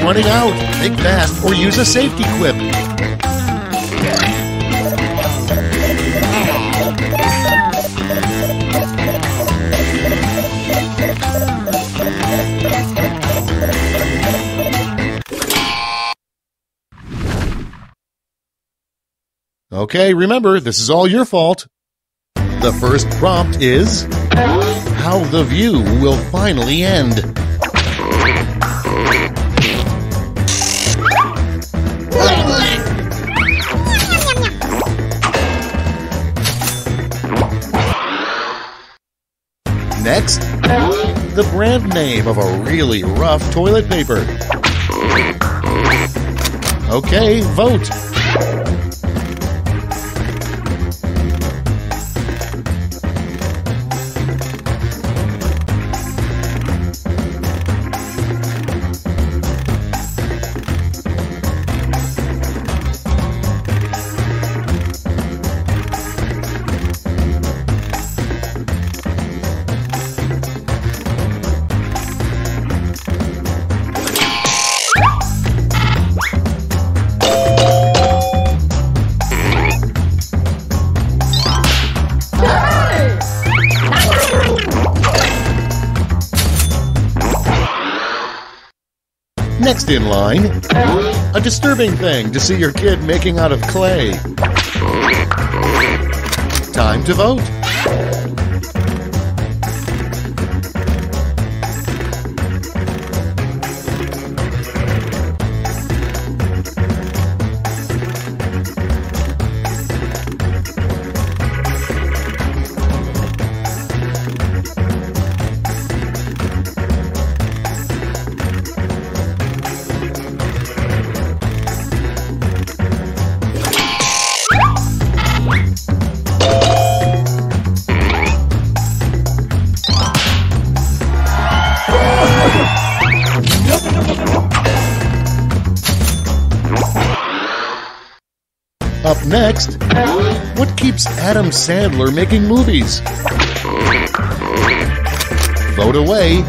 running out. Think fast or use a safety quip. Okay, remember, this is all your fault. The first prompt is how the view will finally end. Next, the brand name of a really rough toilet paper. Okay, vote. Next in line, a disturbing thing to see your kid making out of clay. Time to vote. Up next, what keeps Adam Sandler making movies? Vote away.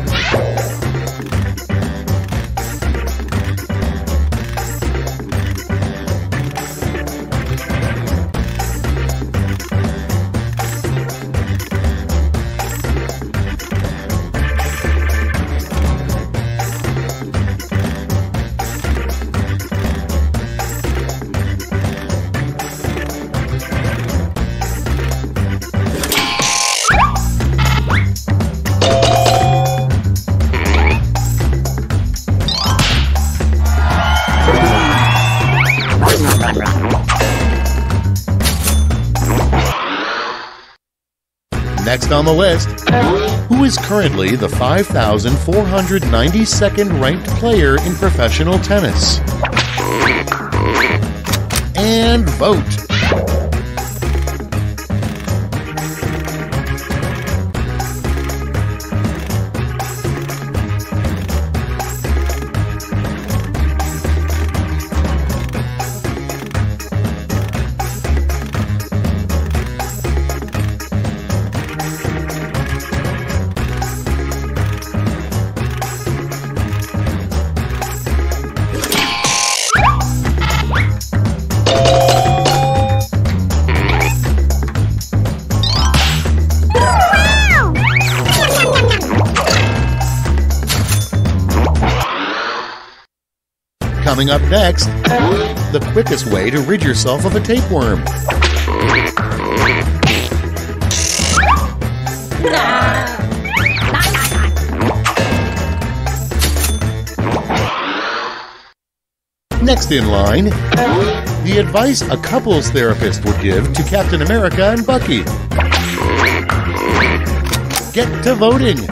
Next on the list, who is currently the 5,492nd ranked player in professional tennis? And vote. Coming up next, the quickest way to rid yourself of a tapeworm. Next in line, the advice a couples therapist would give to Captain America and Bucky. Get to voting.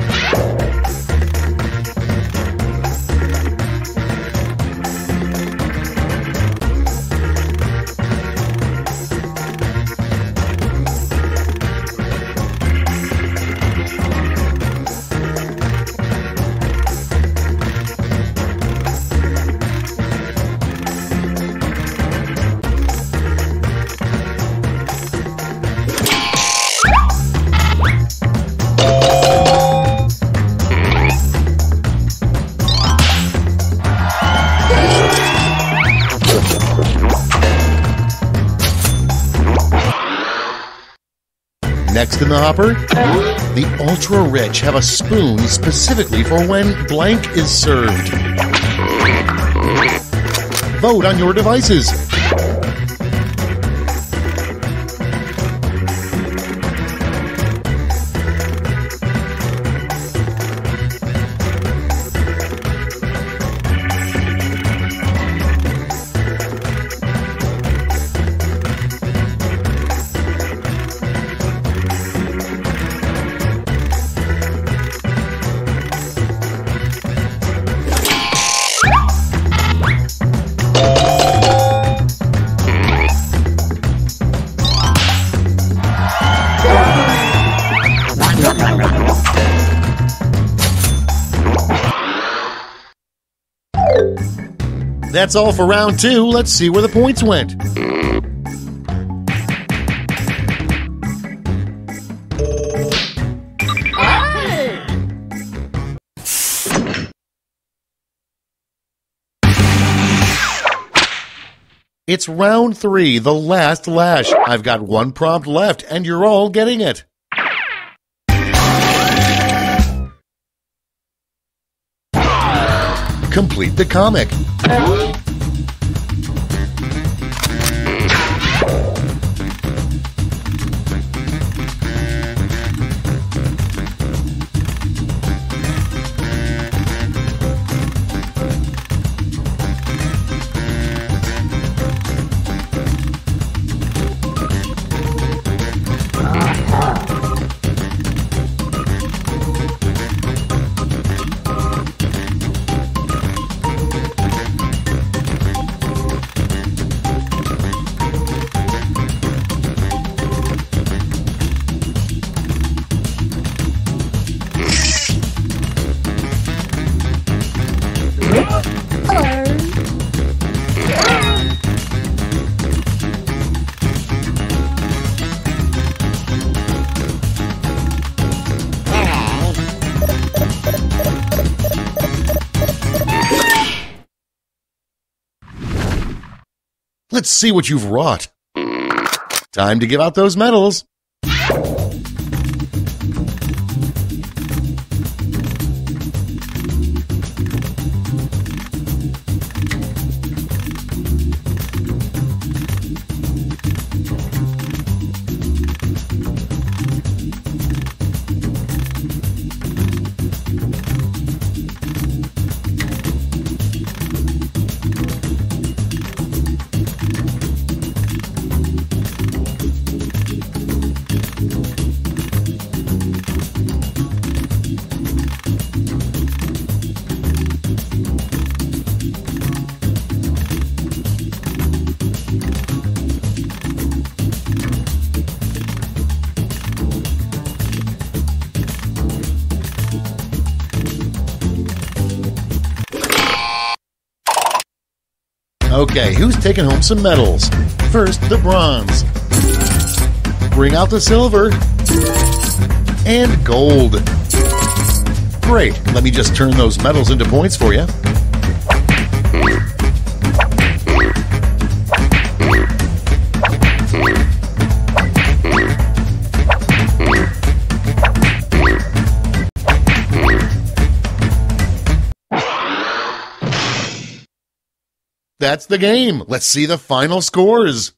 Next in the hopper, the ultra-rich have a spoon specifically for when blank is served. Vote on your devices. That's all for round 2. Let's see where the points went. It's round 3, the last lash. I've got one prompt left, and you're all getting it. Complete the comic. Let's see what you've wrought. Time to give out those medals. Okay, who's taking home some medals? First, the bronze. Bring out the silver. And gold. Great, let me just turn those medals into points for you. That's the game. Let's see the final scores.